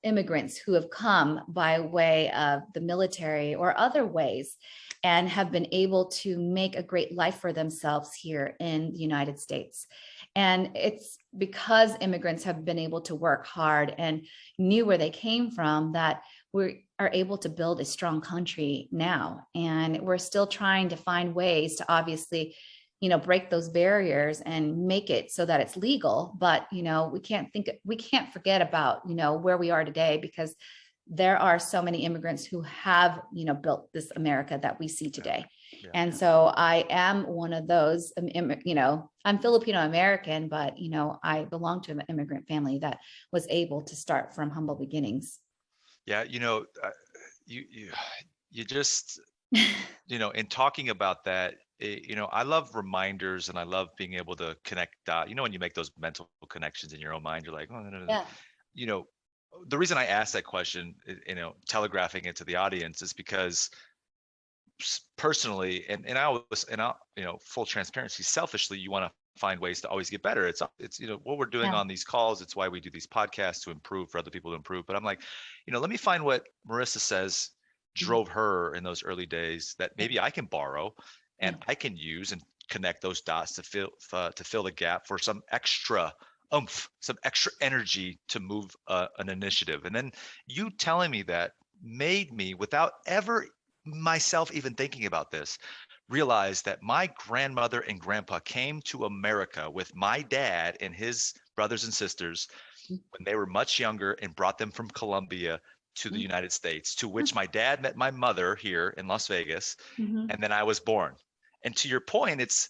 immigrants who have come by way of the military or other ways and have been able to make a great life for themselves here in the United States. And it's because immigrants have been able to work hard and knew where they came from that we are able to build a strong country now. And we're still trying to find ways to obviously, break those barriers and make it so that it's legal. But, we can't forget about, where we are today, because there are so many immigrants who have, built this America that we see today. Yeah. And so I am one of those, I'm Filipino American, but, I belong to an immigrant family that was able to start from humble beginnings. Yeah. You just, in talking about that, I love reminders, and I love being able to connect, when you make those mental connections in your own mind, you're like, oh, no. Yeah. The reason I asked that question, telegraphing it to the audience, is because personally, and full transparency, selfishly, you want to find ways to always get better. It's what we're doing on these calls. It's why we do these podcasts, to improve, for other people to improve. But I'm like, let me find what Marissa says drove her in those early days that maybe I can borrow and I can use and connect those dots to fill the gap for some extra oomph, some extra energy to move an initiative. And then you telling me that made me, without ever myself even thinking about this, realize that my grandmother and grandpa came to America with my dad and his brothers and sisters when they were much younger, and brought them from Colombia to the United States, to which my dad met my mother here in Las Vegas, and then I was born. And to your point, it's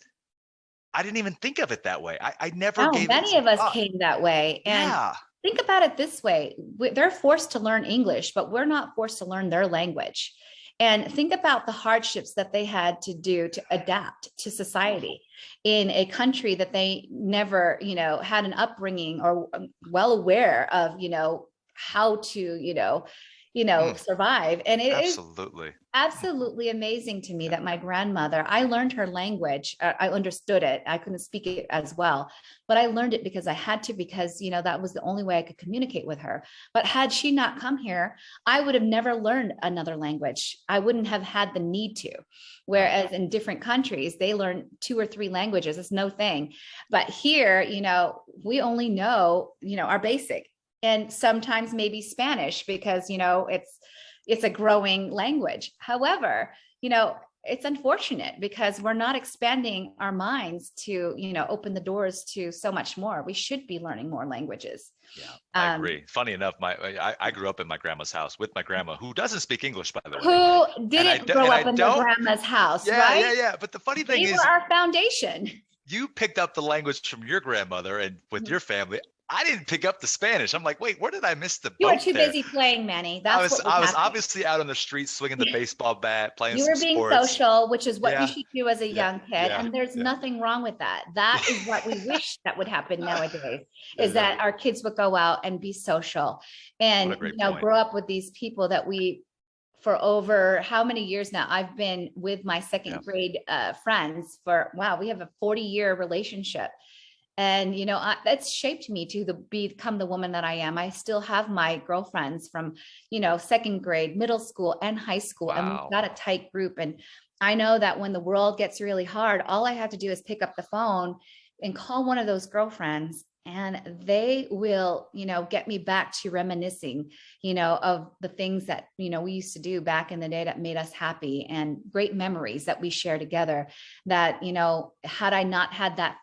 I didn't even think of it that way. I never Oh, gave it many some of us thought. came that way. And Yeah. think about it this way. They're forced to learn English, but we're not forced to learn their language. And think about the hardships that they had to do to adapt to society in a country that they never, had an upbringing or well aware of, how to, Mm, survive. And it is absolutely. absolutely amazing to me that my grandmother, I learned her language. I understood it. I couldn't speak it as well, but I learned it because I had to, because, that was the only way I could communicate with her. But had she not come here, I would have never learned another language. I wouldn't have had the need to. Right. Whereas in different countries, they learn 2 or 3 languages. It's no thing. But here, we only know, our basic, and sometimes maybe Spanish because, it's a growing language. However, it's unfortunate because we're not expanding our minds to, open the doors to so much more. We should be learning more languages. Yeah, I agree. Funny enough, I grew up in my grandma's house with my grandma, who doesn't speak English, by the way. Who And I didn't do, grow and up I in their don't. grandma's house, Yeah, right? yeah, yeah. But the funny thing They were is, our foundation. you picked up the language from your grandmother and with your family. I didn't pick up the Spanish. I'm like, wait, where did I miss the You were boat too there? busy playing, Manny. I That's was what was I was happening. obviously out on the street swinging the baseball bat, playing You some were being sports. social, which is what you Yeah, should do as a yeah, young kid. yeah, And there's yeah, nothing wrong with that. That is what we wish that would happen nowadays, yeah, is yeah. that our kids would go out and be social What a and, great point. grow up with these people that for over how many years now? I've been with my Yeah, second grade friends for, wow, we have a 40-year relationship. And, that's shaped me to become the woman that I am. I still have my girlfriends from, second grade, middle school, and high school. And we've wow. got a tight group. And I know that when the world gets really hard, all I have to do is pick up the phone and call one of those girlfriends, and they will, get me back to reminiscing, of the things that, we used to do back in the day that made us happy, and great memories that we share together that, had I not had that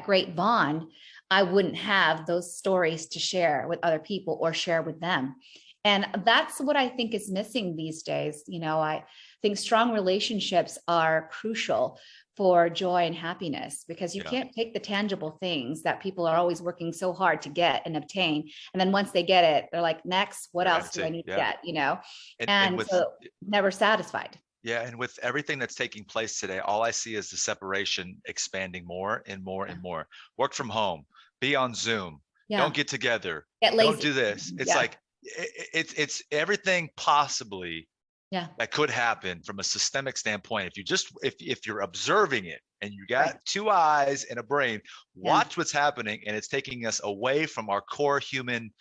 great bond, I wouldn't have those stories to share with other people or share with them. And that's what I think is missing these days. I think strong relationships are crucial for joy and happiness, because you Yeah, can't take the tangible things that people are always working so hard to get and obtain. And then once they get it, they're like, next, what they're else do I empty. need to Yeah, get, and And with so never satisfied. yeah, and with everything that's taking place today, all I see is the separation expanding more and more Yeah. and more. Work from home, be on Zoom, don't Yeah. get together, Get don't lazy. do this. It's Yeah. like it's everything possibly Yeah. that could happen from a systemic standpoint. If you just if you're observing it and you got Right. two eyes and a brain, Yeah. watch what's happening, and it's taking us away from our core human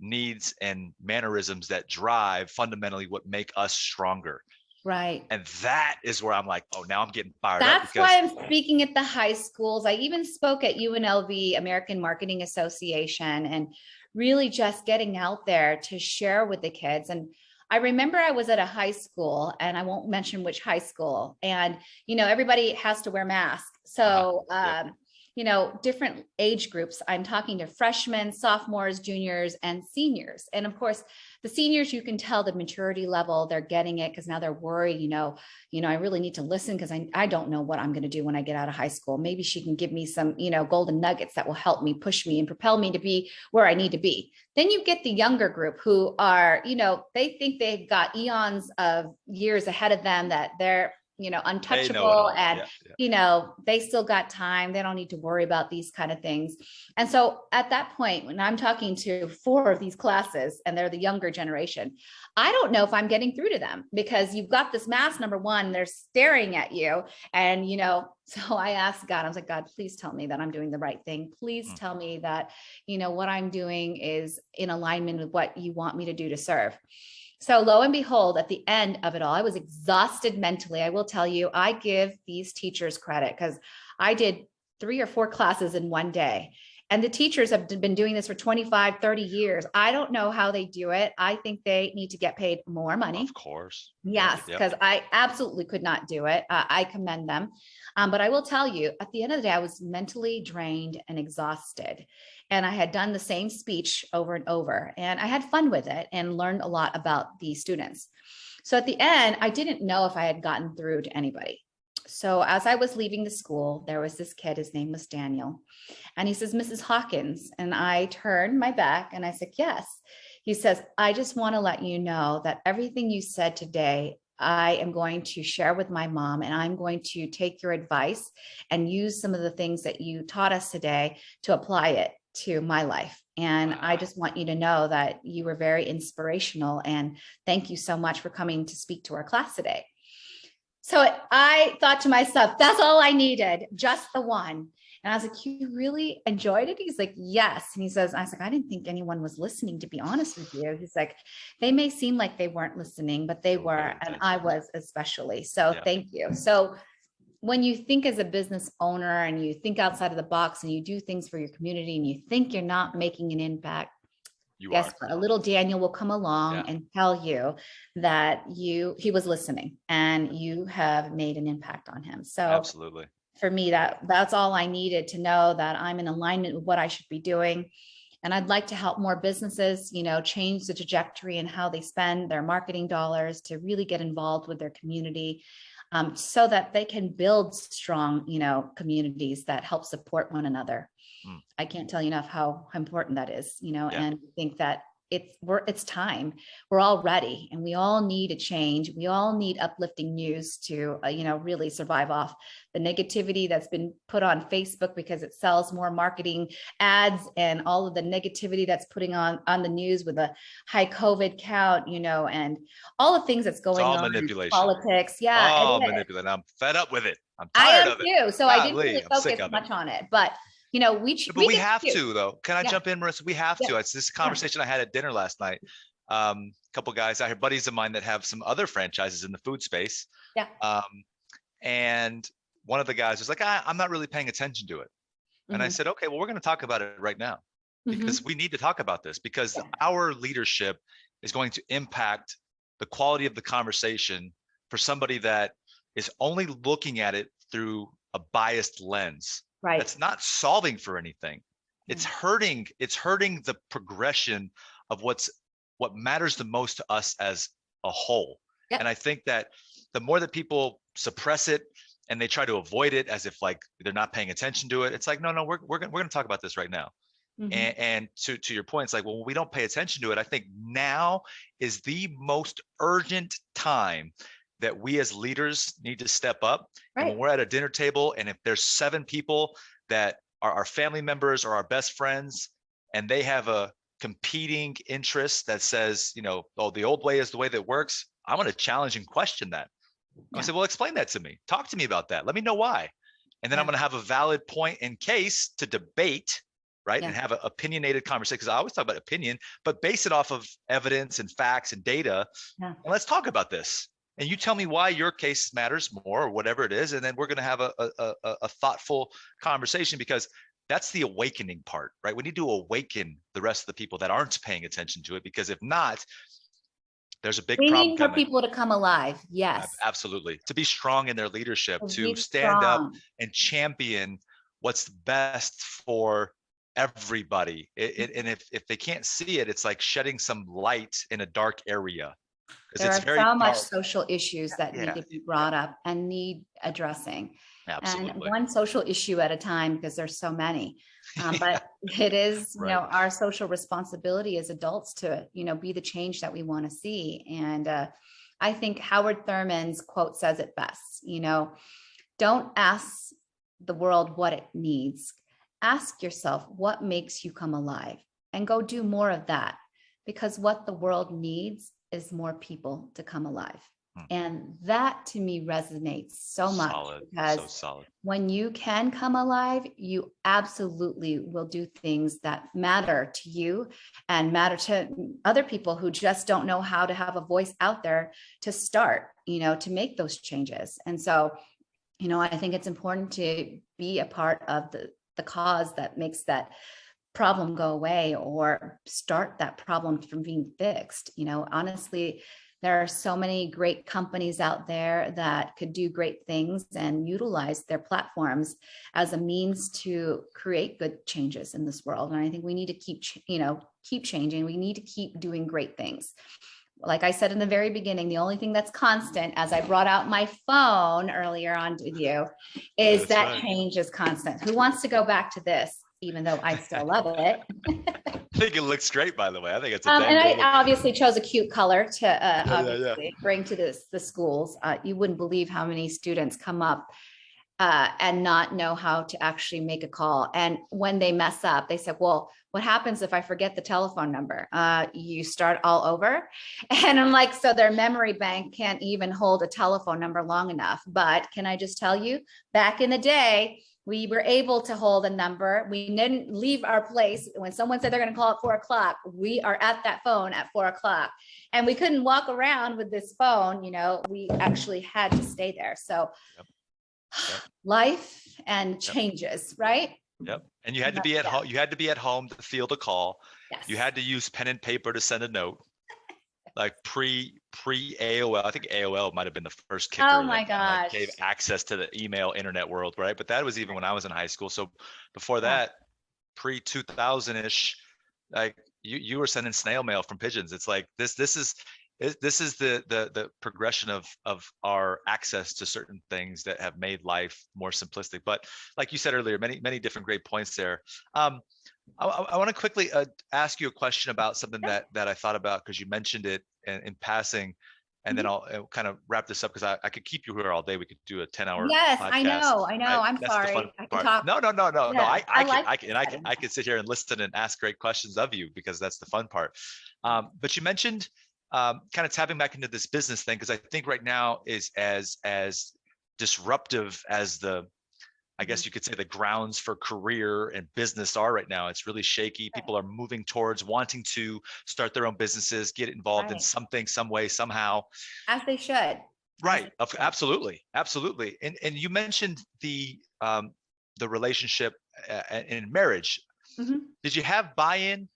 needs and mannerisms that drive fundamentally what make us stronger. Right. And that is where I'm like, oh, now I'm getting fired up That's why because I'm speaking at the high schools. I even spoke at UNLV, American Marketing Association, and really just getting out there to share with the kids. And I remember I was at a high school, and I won't mention which high school, and everybody has to wear masks. So yep. different age groups. I'm talking to freshmen, sophomores, juniors, and seniors. And of course, the seniors, you can tell the maturity level, they're getting it because now they're worried, I really need to listen because I don't know what I'm going to do when I get out of high school. Maybe she can give me some, golden nuggets that will help me, push me, and propel me to be where I need to be. Then you get the younger group who are, they think they've got eons of years ahead of them, that they're, They know it untouchable, all. and Yeah, yeah. they still got time. They don't need to worry about these kind of things. And so at that point, when I'm talking to 4 of these classes and they're the younger generation, I don't know if I'm getting through to them, because you've got this mask, number one, they're staring at you. And, so I asked God, I was like, God, please tell me that I'm doing the right thing. Please tell me that, what I'm doing is in alignment with what you want me to do to serve. So lo and behold, at the end of it all, I was exhausted mentally. I will tell you, I give these teachers credit because I did 3 or 4 classes in one day. And the teachers have been doing this for 25, 30 years. I don't know how they do it. I think they need to get paid more money. Of course. Yep, Yes, yep. because I absolutely could not do it. I commend them. But I will tell you, at the end of the day, I was mentally drained and exhausted. And I had done the same speech over and over. And I had fun with it and learned a lot about the students. So at the end, I didn't know if I had gotten through to anybody. So as I was leaving the school, there was this kid, his name was Daniel, and he says, Mrs. Hawkins. And I turned my back and I said, yes. He says, I just want to let you know that everything you said today, I am going to share with my mom, and I'm going to take your advice and use some of the things that you taught us today to apply it to my life. And I just want you to know that you were very inspirational, and thank you so much for coming to speak to our class today. So I thought to myself, that's all I needed, just the one. And I was like, you really enjoyed it? He's like, yes. And he says, I was like, I didn't think anyone was listening, to be honest with you. He's like, they may seem like they weren't listening, but they were. And I was especially. So thank you. So when you think as a business owner and you think outside of the box and you do things for your community and you think you're not making an impact, guess what? A little Daniel will come along and tell you that he was listening and you have made an impact on him. So absolutely, for me, that's all I needed to know, that I'm in alignment with what I should be doing. And I'd like to help more businesses, change the trajectory and how they spend their marketing dollars to really get involved with their community, so that they can build strong, communities that help support one another. I can't tell you enough how important that is, and I think that it's time. We're all ready, and we all need a change. We all need uplifting news to, really survive off the negativity that's been put on Facebook, because it sells more marketing ads, and all of the negativity that's putting on the news with a high COVID count, and all the things that's going on manipulation. in politics. Yeah. Oh, manipulation. I'm fed up with it. I'm tired of it. Too. So I didn't really focus much on it, but we have to, though. Can I jump in, Marissa? We have to. It's this conversation I had at dinner last night. A couple guys out here, buddies of mine that have some other franchises in the food space. Yeah. And one of the guys was like, I'm not really paying attention to it. And I said, okay, well, we're going to talk about it right now, because we need to talk about this, because our leadership is going to impact the quality of the conversation for somebody that is only looking at it through a biased lens. Right. That's not solving for anything. It's hurting the progression of what matters the most to us as a whole. Yep. And I think that the more that people suppress it and they try to avoid it as if like they're not paying attention to it, it's like, no, we're going to talk about this right now. And to your point, it's like, well, when we don't pay attention to it, I think now is the most urgent time that we as leaders need to step up. Right. And when we're at a dinner table, and if there's 7 people that are our family members or our best friends, and they have a competing interest that says, oh, the old way is the way that works, I'm going to challenge and question that. I say, well, explain that to me. Talk to me about that. Let me know why. And then I'm going to have a valid point in case to debate, right? And have an opinionated conversation, because I always talk about opinion, but base it off of evidence and facts and data. And let's talk about this. And you tell me why your case matters more, or whatever it is. And then we're going to have a thoughtful conversation, because that's the awakening part, right? We need to awaken the rest of the people that aren't paying attention to it, because if not, there's a big problem. We need for people to come alive. Yes, absolutely. To be strong in their leadership, to stand up and champion what's best for everybody. And if they can't see it, it's like shedding some light in a dark area. There are so much social issues that need to be brought up and need addressing. Absolutely. And one social issue at a time, because there's so many. But it is, our social responsibility as adults to, be the change that we want to see. And I think Howard Thurman's quote says it best. Don't ask the world what it needs. Ask yourself what makes you come alive, and go do more of that, because what the world needs is more people to come alive. And that to me resonates so much, because when you can come alive, you absolutely will do things that matter to you and matter to other people who just don't know how to have a voice out there to start, to make those changes. And so, I think it's important to be a part of the cause that makes that problem go away, or start that problem from being fixed. Honestly, there are so many great companies out there that could do great things and utilize their platforms as a means to create good changes in this world. And I think we need to keep changing. We need to keep doing great things. like I said in the very beginning, the only thing that's constant, as I brought out my phone earlier on with you, is That's that right. change is constant. Who wants to go back to this, even though I still love it? I think it looks great, by the way. I think it's a And dang good I look. obviously chose a cute color to Yeah. obviously bring to the schools. You wouldn't believe how many students come up and not know how to actually make a call. And when they mess up, they said, well, what happens if I forget the telephone number? You start all over. And I'm like, so their memory bank can't even hold a telephone number long enough. But can I just tell you, back in the day, we were able to hold a number. We didn't leave our place. When someone said they're going to call at 4 o'clock, we are at that phone at 4 o'clock. And we couldn't walk around with this phone, we actually had to stay there. So Yep. life and changes, right? Yep. And you had to be at home. You had to be at home to field a call. Yes. You had to use pen and paper to send a note. Like pre AOL. I think AOL might have been the first kicker Oh my that gosh. gave access to the email internet world, right? But that was even when I was in high school. So before that, pre 2000-ish, like you were sending snail mail from pigeons. It's like this is the progression of our access to certain things that have made life more simplistic. But like you said earlier, many different great points there. I want to quickly ask you a question about something that I thought about, because you mentioned it in passing, and then I'll kind of wrap this up, because I could keep you here all day. We could do a 10-hour Yes, podcast. I know. Right? I'm That's sorry. the fun I can part. talk. No. Yeah, I can sit here and listen and ask great questions of you, because that's the fun part. But you mentioned kind of tapping back into this business thing, because I think right now is as disruptive as I guess you could say the grounds for career and business are right now. It's really shaky. People are moving towards wanting to start their own businesses, get involved in something, some way, somehow. As they should. Right. Absolutely. And you mentioned the relationship in marriage. Did you have buy-in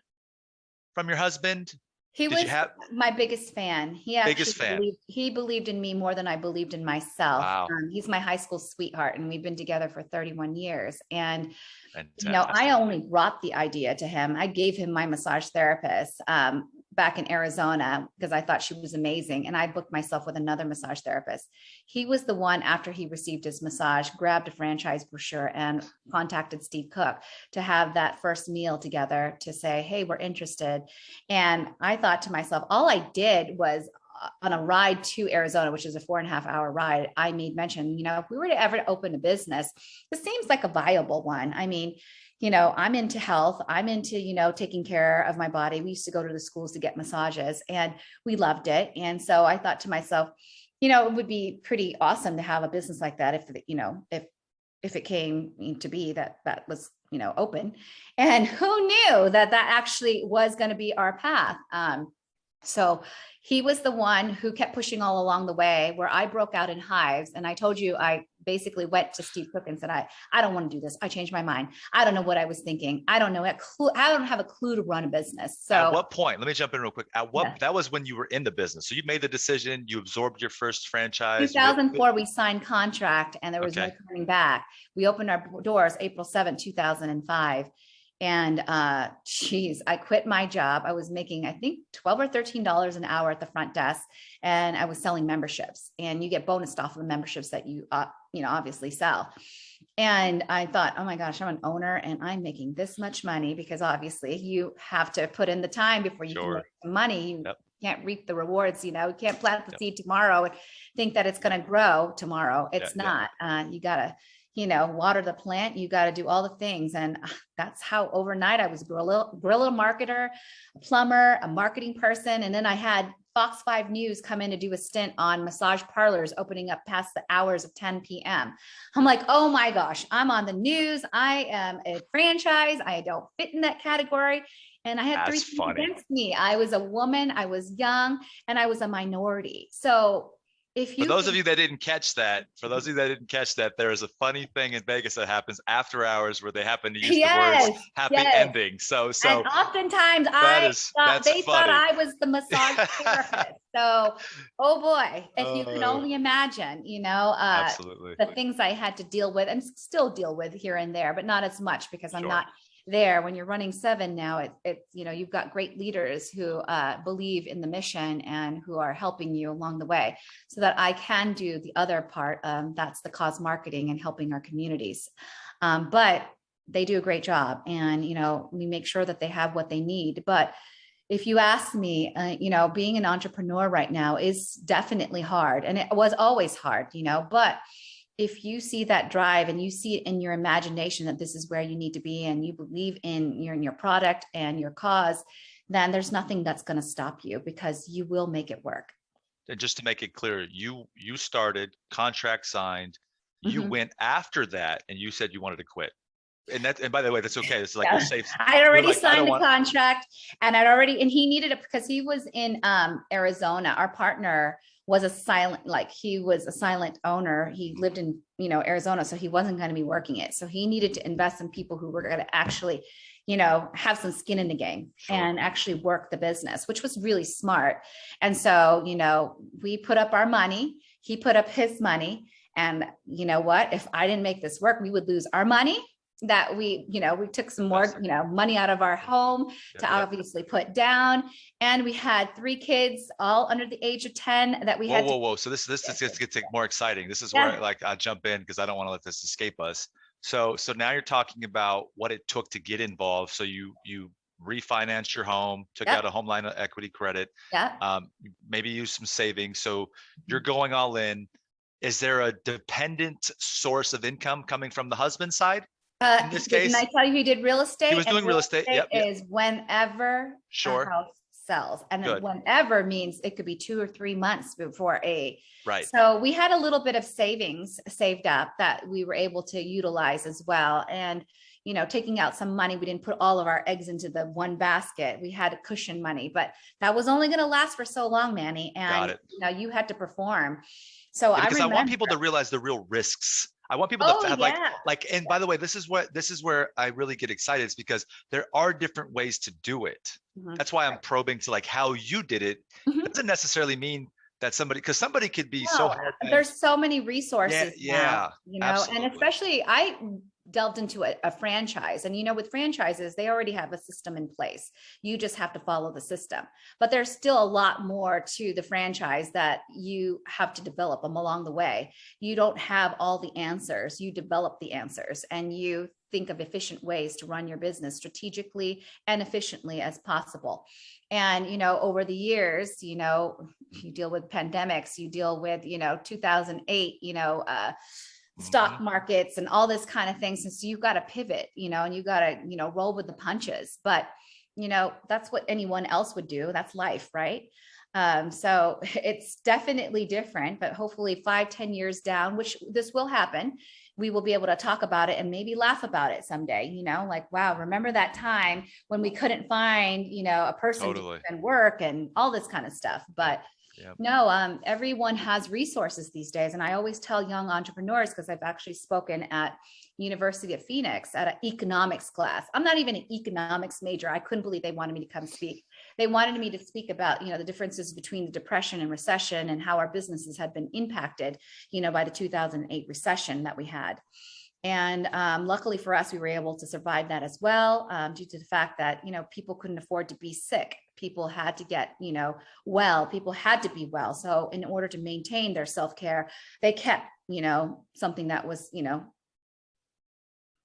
from your husband? He was my biggest fan. He actually believed in me more than I believed in myself. Wow. He's my high school sweetheart, and we've been together for 31 years. And fantastic. I only brought the idea to him. I gave him my massage therapist back in Arizona, because I thought she was amazing. And I booked myself with another massage therapist. He was the one, after he received his massage, grabbed a franchise brochure and contacted Steve Cook to have that first meal together, to say, hey, we're interested. And I thought to myself, all I did was on a ride to Arizona, which is a 4.5-hour ride, I made mention, if we were to ever open a business, this seems like a viable one. I mean, I'm into health. I'm into, taking care of my body. We used to go to the schools to get massages, and we loved it. And so I thought to myself, it would be pretty awesome to have a business like that if it came to be that was, open. And who knew that actually was going to be our path. So he was the one who kept pushing all along the way, where I broke out in hives. And I told you, I basically went to Steve Cook and said, I don't want to do this. I changed my mind. I don't know what I was thinking. I don't have a clue to run a business. So at what point, let me jump in real quick. That was when you were in the business. So you made the decision, you absorbed your first franchise. 2004, we signed contract, and there was no turning back. We opened our doors April 7th, 2005. And I quit my job. I was making, I think, $12 or $13 an hour at the front desk, and I was selling memberships, and you get bonused off of the memberships that you obviously sell. And I thought, oh my gosh, I'm an owner and I'm making this much money, because obviously you have to put in the time before you can make some money. You can't reap the rewards. You can't plant the seed tomorrow and think that it's going to grow tomorrow. It's not. You gotta water the plant. You got to do all the things. And that's how overnight I was a guerrilla marketer, a plumber, a marketing person. And then I had Fox 5 News come in to do a stint on massage parlors opening up past the hours of 10 p.m. I'm like, oh my gosh, I'm on the news. I am a franchise. I don't fit in that category. And I had 3 people against me. I was a woman, I was young, and I was a minority. So for those of you that didn't catch that, there is a funny thing in Vegas that happens after hours, where they happen to use the words happy ending. So and oftentimes they thought I was the massage therapist. So, oh boy, if you can only imagine, absolutely the things I had to deal with and still deal with here and there, but not as much, because I'm not there. When you're running 7 now, it's, you've got great leaders who believe in the mission and who are helping you along the way, so that I can do the other part. That's the cause marketing and helping our communities. But they do a great job, and, we make sure that they have what they need. But if you ask me, being an entrepreneur right now is definitely hard, and it was always hard, but if you see that drive and you see it in your imagination that this is where you need to be, and you believe in your product and your cause, then there's nothing that's going to stop you, because you will make it work. And just to make it clear, you started, contract signed, you Mhm. went after that, and you said you wanted to quit. And by the way, that's okay. This is like Yeah. a safe. I had already Like, signed the contract, and he needed it because he was in Arizona. Our partner was a silent owner. He lived in, Arizona, so he wasn't going to be working it. So he needed to invest in people who were going to actually, have some skin in the game. Sure. And actually work the business, which was really smart. And so, we put up our money, he put up his money, and you know what, if I didn't make this work, we would lose our money that we took some more, money out of our home to obviously put down. And we had 3 kids, all under the age of 10, that we had. Whoa. So this gets more exciting. This is where I jump in, because I don't want to let this escape us. So now you're talking about what it took to get involved. So you refinanced your home, took out a home line of equity credit, maybe use some savings. So you're going all in. Is there a dependent source of income coming from the husband's side? In this case, didn't I tell you he did real estate? He was doing real estate. Yep. Is whenever a house sells, and then whenever means it could be 2 or 3 months before right. So we had a little bit of savings saved up that we were able to utilize as well. And taking out some money, we didn't put all of our eggs into the one basket. We had a cushion money, but that was only going to last for so long, Manny. And you had to perform. So because I want people to realize the real risks. I want people to have and by the way, this is where I really get excited, is because there are different ways to do it. Mm-hmm. That's why I'm probing to how you did it. Mm-hmm. Doesn't necessarily mean that because somebody could be there's so many resources now, absolutely. And especially I delved into a franchise, and with franchises, they already have a system in place. You just have to follow the system, but there's still a lot more to the franchise that you have to develop them along the way. You don't have all the answers, you develop the answers, and you think of efficient ways to run your business strategically and efficiently as possible. And, over the years, you deal with pandemics, you deal with, 2008, stock markets and all this kind of things. And so you've got to pivot, and you got to, roll with the punches. But, that's what anyone else would do. That's life, right? So it's definitely different, but hopefully 5-10 years down, which this will happen, we will be able to talk about it and maybe laugh about it someday, wow, remember that time when we couldn't find, a person to work and all this kind of stuff. But no, everyone has resources these days. And I always tell young entrepreneurs, because I've actually spoken at University of Phoenix at an economics class. I'm not even an economics major. I couldn't believe they wanted me to come speak. They wanted me to speak about, the differences between the depression and recession and how our businesses had been impacted, by the 2008 recession that we had. And luckily for us, we were able to survive that as well, due to the fact that, people couldn't afford to be sick. People had to get, well, people had to be well. So in order to maintain their self-care, they kept, something that was,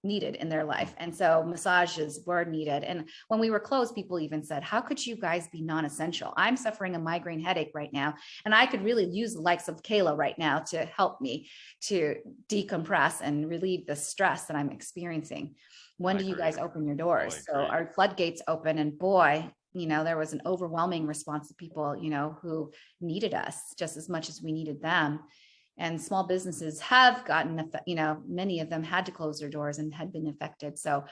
needed in their life. And so massages were needed. And when we were closed, people even said, how could you guys be non-essential? I'm suffering a migraine headache right now, and I could really use the likes of Kayla right now to help me to decompress and relieve the stress that I'm experiencing. When do you guys open your doors? So our floodgates open, and boy, there was an overwhelming response to people, who needed us just as much as we needed them. And small businesses have gotten, many of them had to close their doors and had been affected. So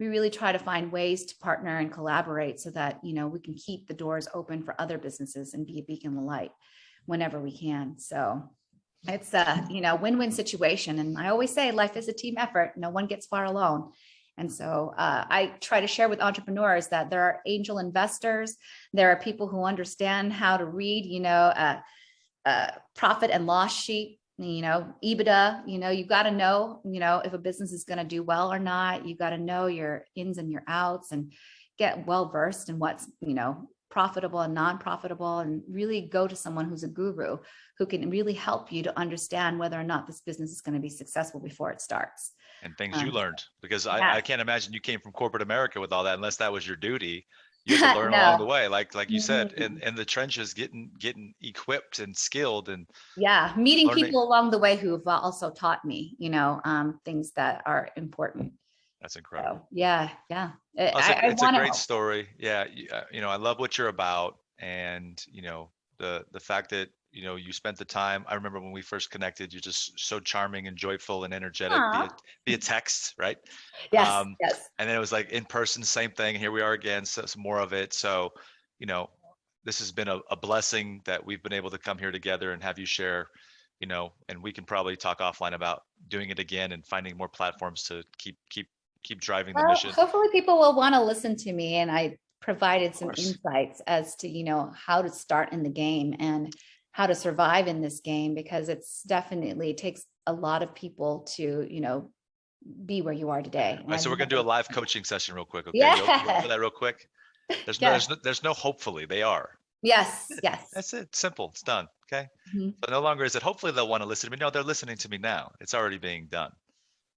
we really try to find ways to partner and collaborate so that, we can keep the doors open for other businesses and be a beacon of light whenever we can. So it's a, win-win situation. And I always say life is a team effort. No one gets far alone. And so I try to share with entrepreneurs that there are angel investors. There are people who understand how to read, profit and loss sheet, EBITDA, you got to know, if a business is going to do well or not. You got to know your ins and your outs and get well versed in what's, profitable and non-profitable, and really go to someone who's a guru who can really help you to understand whether or not this business is going to be successful before it starts. And things you learned, because yeah. I can't imagine you came from corporate America with all that unless that was your duty. You had to learn No. along the way, like you said, in the trenches, getting equipped and skilled, and meeting people along the way who've also taught me, things that are important. That's incredible. So, yeah. It's a great story. Yeah, I love what you're about, and the fact that you spent the time. I remember when we first connected, you're just so charming and joyful and energetic via text, right? Yes. And then it was like in person, same thing. Here we are again, so some more of it. So, this has been a blessing that we've been able to come here together and have you share, and we can probably talk offline about doing it again and finding more platforms to keep driving the mission. Hopefully people will want to listen to me, and I provided some insights as to how to start in the game and how to survive in this game, because it's definitely takes a lot of people to be where you are today. All right, so we're gonna do a live coaching session real quick. Okay, yeah. You go for that real quick. There's no hopefully, they are. Yes. That's it. Simple. It's done. Okay. So no longer is it hopefully they'll want to listen to me. No, they're listening to me now. It's already being done.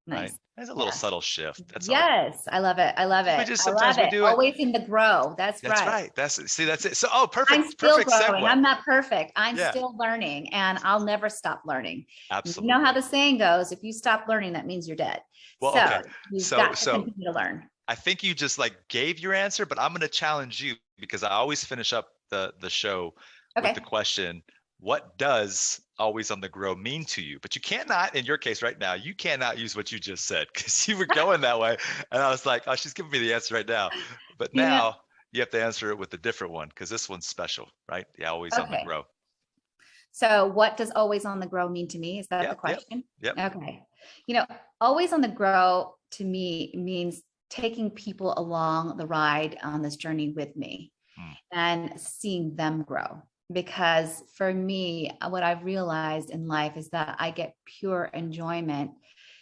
Nice. Right. There's a little subtle shift. That's all. I love it. Sometimes we do it. Always in the grow. That's right. That's it. So, perfect. I'm still perfect growing. segue. I'm not perfect. I'm still learning, and I'll never stop learning. Absolutely. You know how the saying goes, if you stop learning, that means you're dead. Well, you've got to continue to learn. I think you just gave your answer, but I'm going to challenge you, because I always finish up the show with the question, what does always on the grow mean to you? But you cannot, in your case right now, you cannot use what you just said, because you were going that way. And I was like, oh, she's giving me the answer right now. But now you have to answer it with a different one, because this one's special, right? Yeah, always on the grow. So what does always on the grow mean to me? Is that the question? Yep. Okay. Always on the grow to me means taking people along the ride on this journey with me and seeing them grow. Because for me, what I've realized in life is that I get pure enjoyment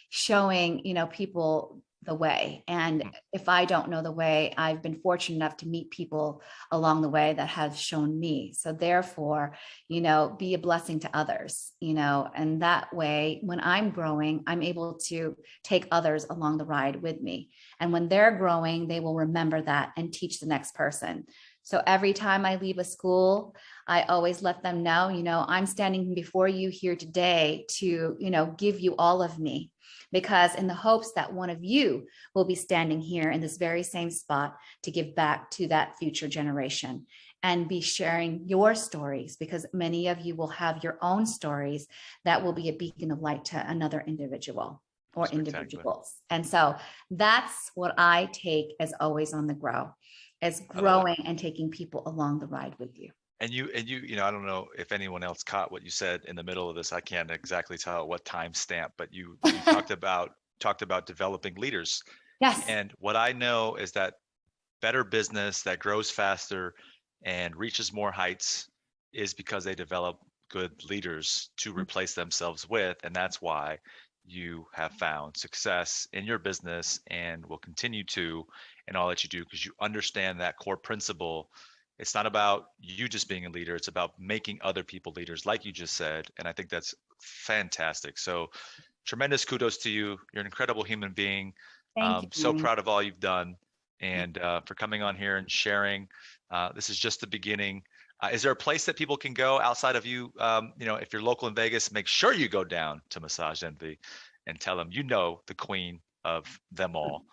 showing, people the way. And if I don't know the way, I've been fortunate enough to meet people along the way that have shown me. So therefore, be a blessing to others, and that way, when I'm growing, I'm able to take others along the ride with me. And when they're growing, they will remember that and teach the next person. So every time I leave a school, I always let them know, I'm standing before you here today to, give you all of me, because in the hopes that one of you will be standing here in this very same spot to give back to that future generation and be sharing your stories, because many of you will have your own stories that will be a beacon of light to another individual or individuals. And so that's what I take as always on the grow, as growing and taking people along the ride with you. And you, I don't know if anyone else caught what you said in the middle of this. I can't exactly tell what time stamp, but you talked about developing leaders. Yes. And what I know is that better business that grows faster and reaches more heights is because they develop good leaders to replace themselves with. And that's why you have found success in your business and will continue to in all that you do, because you understand that core principle. It's not about you just being a leader. It's about making other people leaders, like you just said. And I think that's fantastic. So tremendous kudos to you. You're an incredible human being. Thank you. So proud of all you've done, and for coming on here and sharing. This is just the beginning. Is there a place that people can go outside of you? If you're local in Vegas, make sure you go down to Massage Envy and tell them the queen of them all.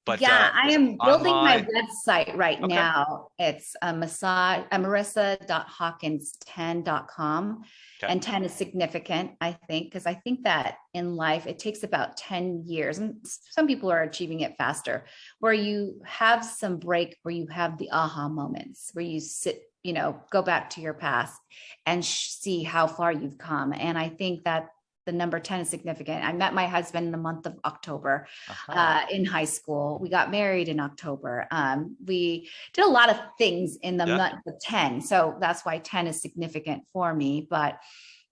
But I am building my website right now. It's Marissa.Hawkins10.com. And 10 is significant, I think, because I think that in life, it takes about 10 years, and some people are achieving it faster, where you have some break, where you have the aha moments, where you sit, go back to your past and see how far you've come. And I think that the number 10 is significant. I met my husband in the month of October in high school. We got married in October. We did a lot of things in the month of 10. So that's why 10 is significant for me. But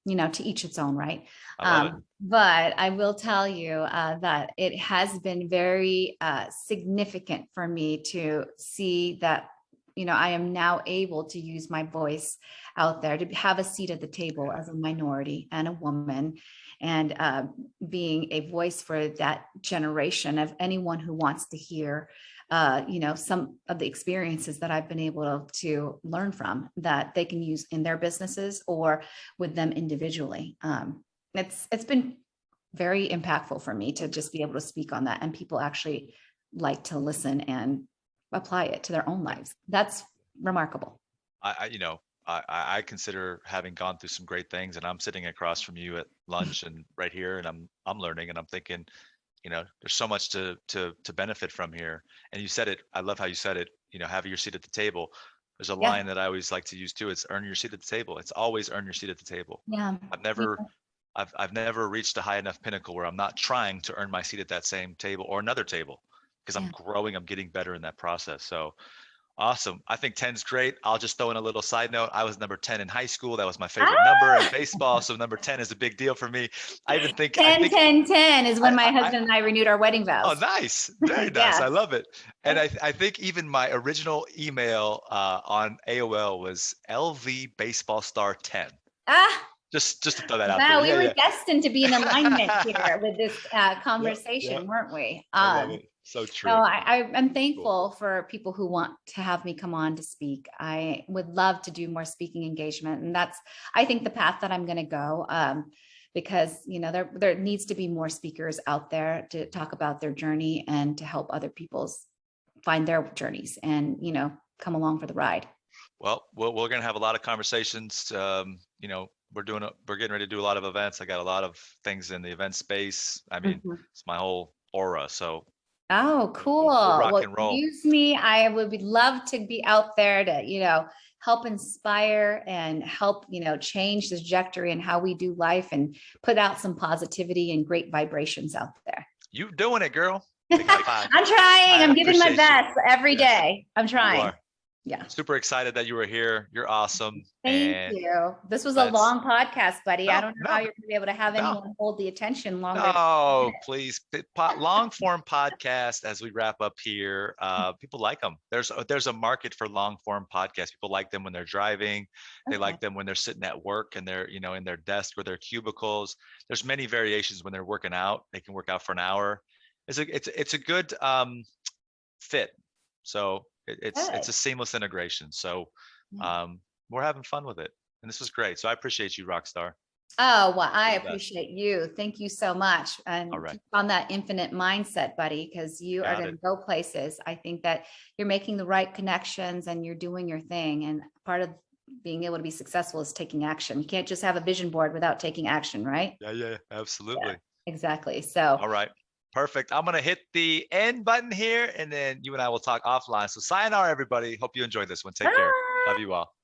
to each its own, right? I love it. But I will tell you that it has been very significant for me to see that, I am now able to use my voice out there, to have a seat at the table as a minority and a woman, and being a voice for that generation of anyone who wants to hear some of the experiences that I've been able to learn from, that they can use in their businesses or with them individually. It's been very impactful for me to just be able to speak on that, and people actually like to listen and apply it to their own lives. That's remarkable. I consider having gone through some great things, and I'm sitting across from you at lunch and right here, and I'm learning, and I'm thinking, there's so much to benefit from here. And you said it. I love how you said it. Have your seat at the table. There's a line that I always like to use too. It's earn your seat at the table. It's always earn your seat at the table. Yeah. I've never reached a high enough pinnacle where I'm not trying to earn my seat at that same table or another table, because I'm growing, I'm getting better in that process. So awesome. I think 10's great. I'll just throw in a little side note. I was number 10 in high school. That was my favorite number in baseball. So number 10 is a big deal for me. I even think 10 is when my husband and I renewed our wedding vows. Oh, nice. Very nice. I love it. And I think even my original email on AOL was LV Baseball Star 10. Just to throw that out there. Wow, we were destined to be in alignment here with this conversation, weren't we? I love it. So true. So I'm thankful for people who want to have me come on to speak. I would love to do more speaking engagement. And that's, I think, the path that I'm going to go, because, there needs to be more speakers out there to talk about their journey and to help other people find their journeys and, come along for the ride. Well, we're going to have a lot of conversations. We're getting ready to do a lot of events. I got a lot of things in the event space. I mean, it's my whole aura. So. Oh, cool. We'll rock and roll. Use me. I would love to be out there to, help inspire and help, change the trajectory and how we do life, and put out some positivity and great vibrations out there. You doing it, girl. I'm trying. I'm giving my best every day. I'm trying. Yeah. Super excited that you were here. You're awesome. Thank you. This was a long podcast, buddy. I don't know how you're going to be able to have anyone hold the attention longer. Oh, please. Long form podcast as we wrap up here. People like them. There's a market for long form podcasts. People like them when they're driving. They like them when they're sitting at work and they're, in their desk or their cubicles. There's many variations when they're working out. They can work out for an hour. It's a good fit. So it's a seamless integration. So we're having fun with it. And this was great. So I appreciate you, Rockstar. Oh, well, I appreciate you. Thank you so much. And right. Keep on that infinite mindset, buddy, because you are going to go places. I think that you're making the right connections and you're doing your thing. And part of being able to be successful is taking action. You can't just have a vision board without taking action, right? Yeah, absolutely. Yeah, exactly. So, all right. Perfect. I'm going to hit the end button here, and then you and I will talk offline. So sayonara, everybody. Hope you enjoyed this one. Take care. Love you all.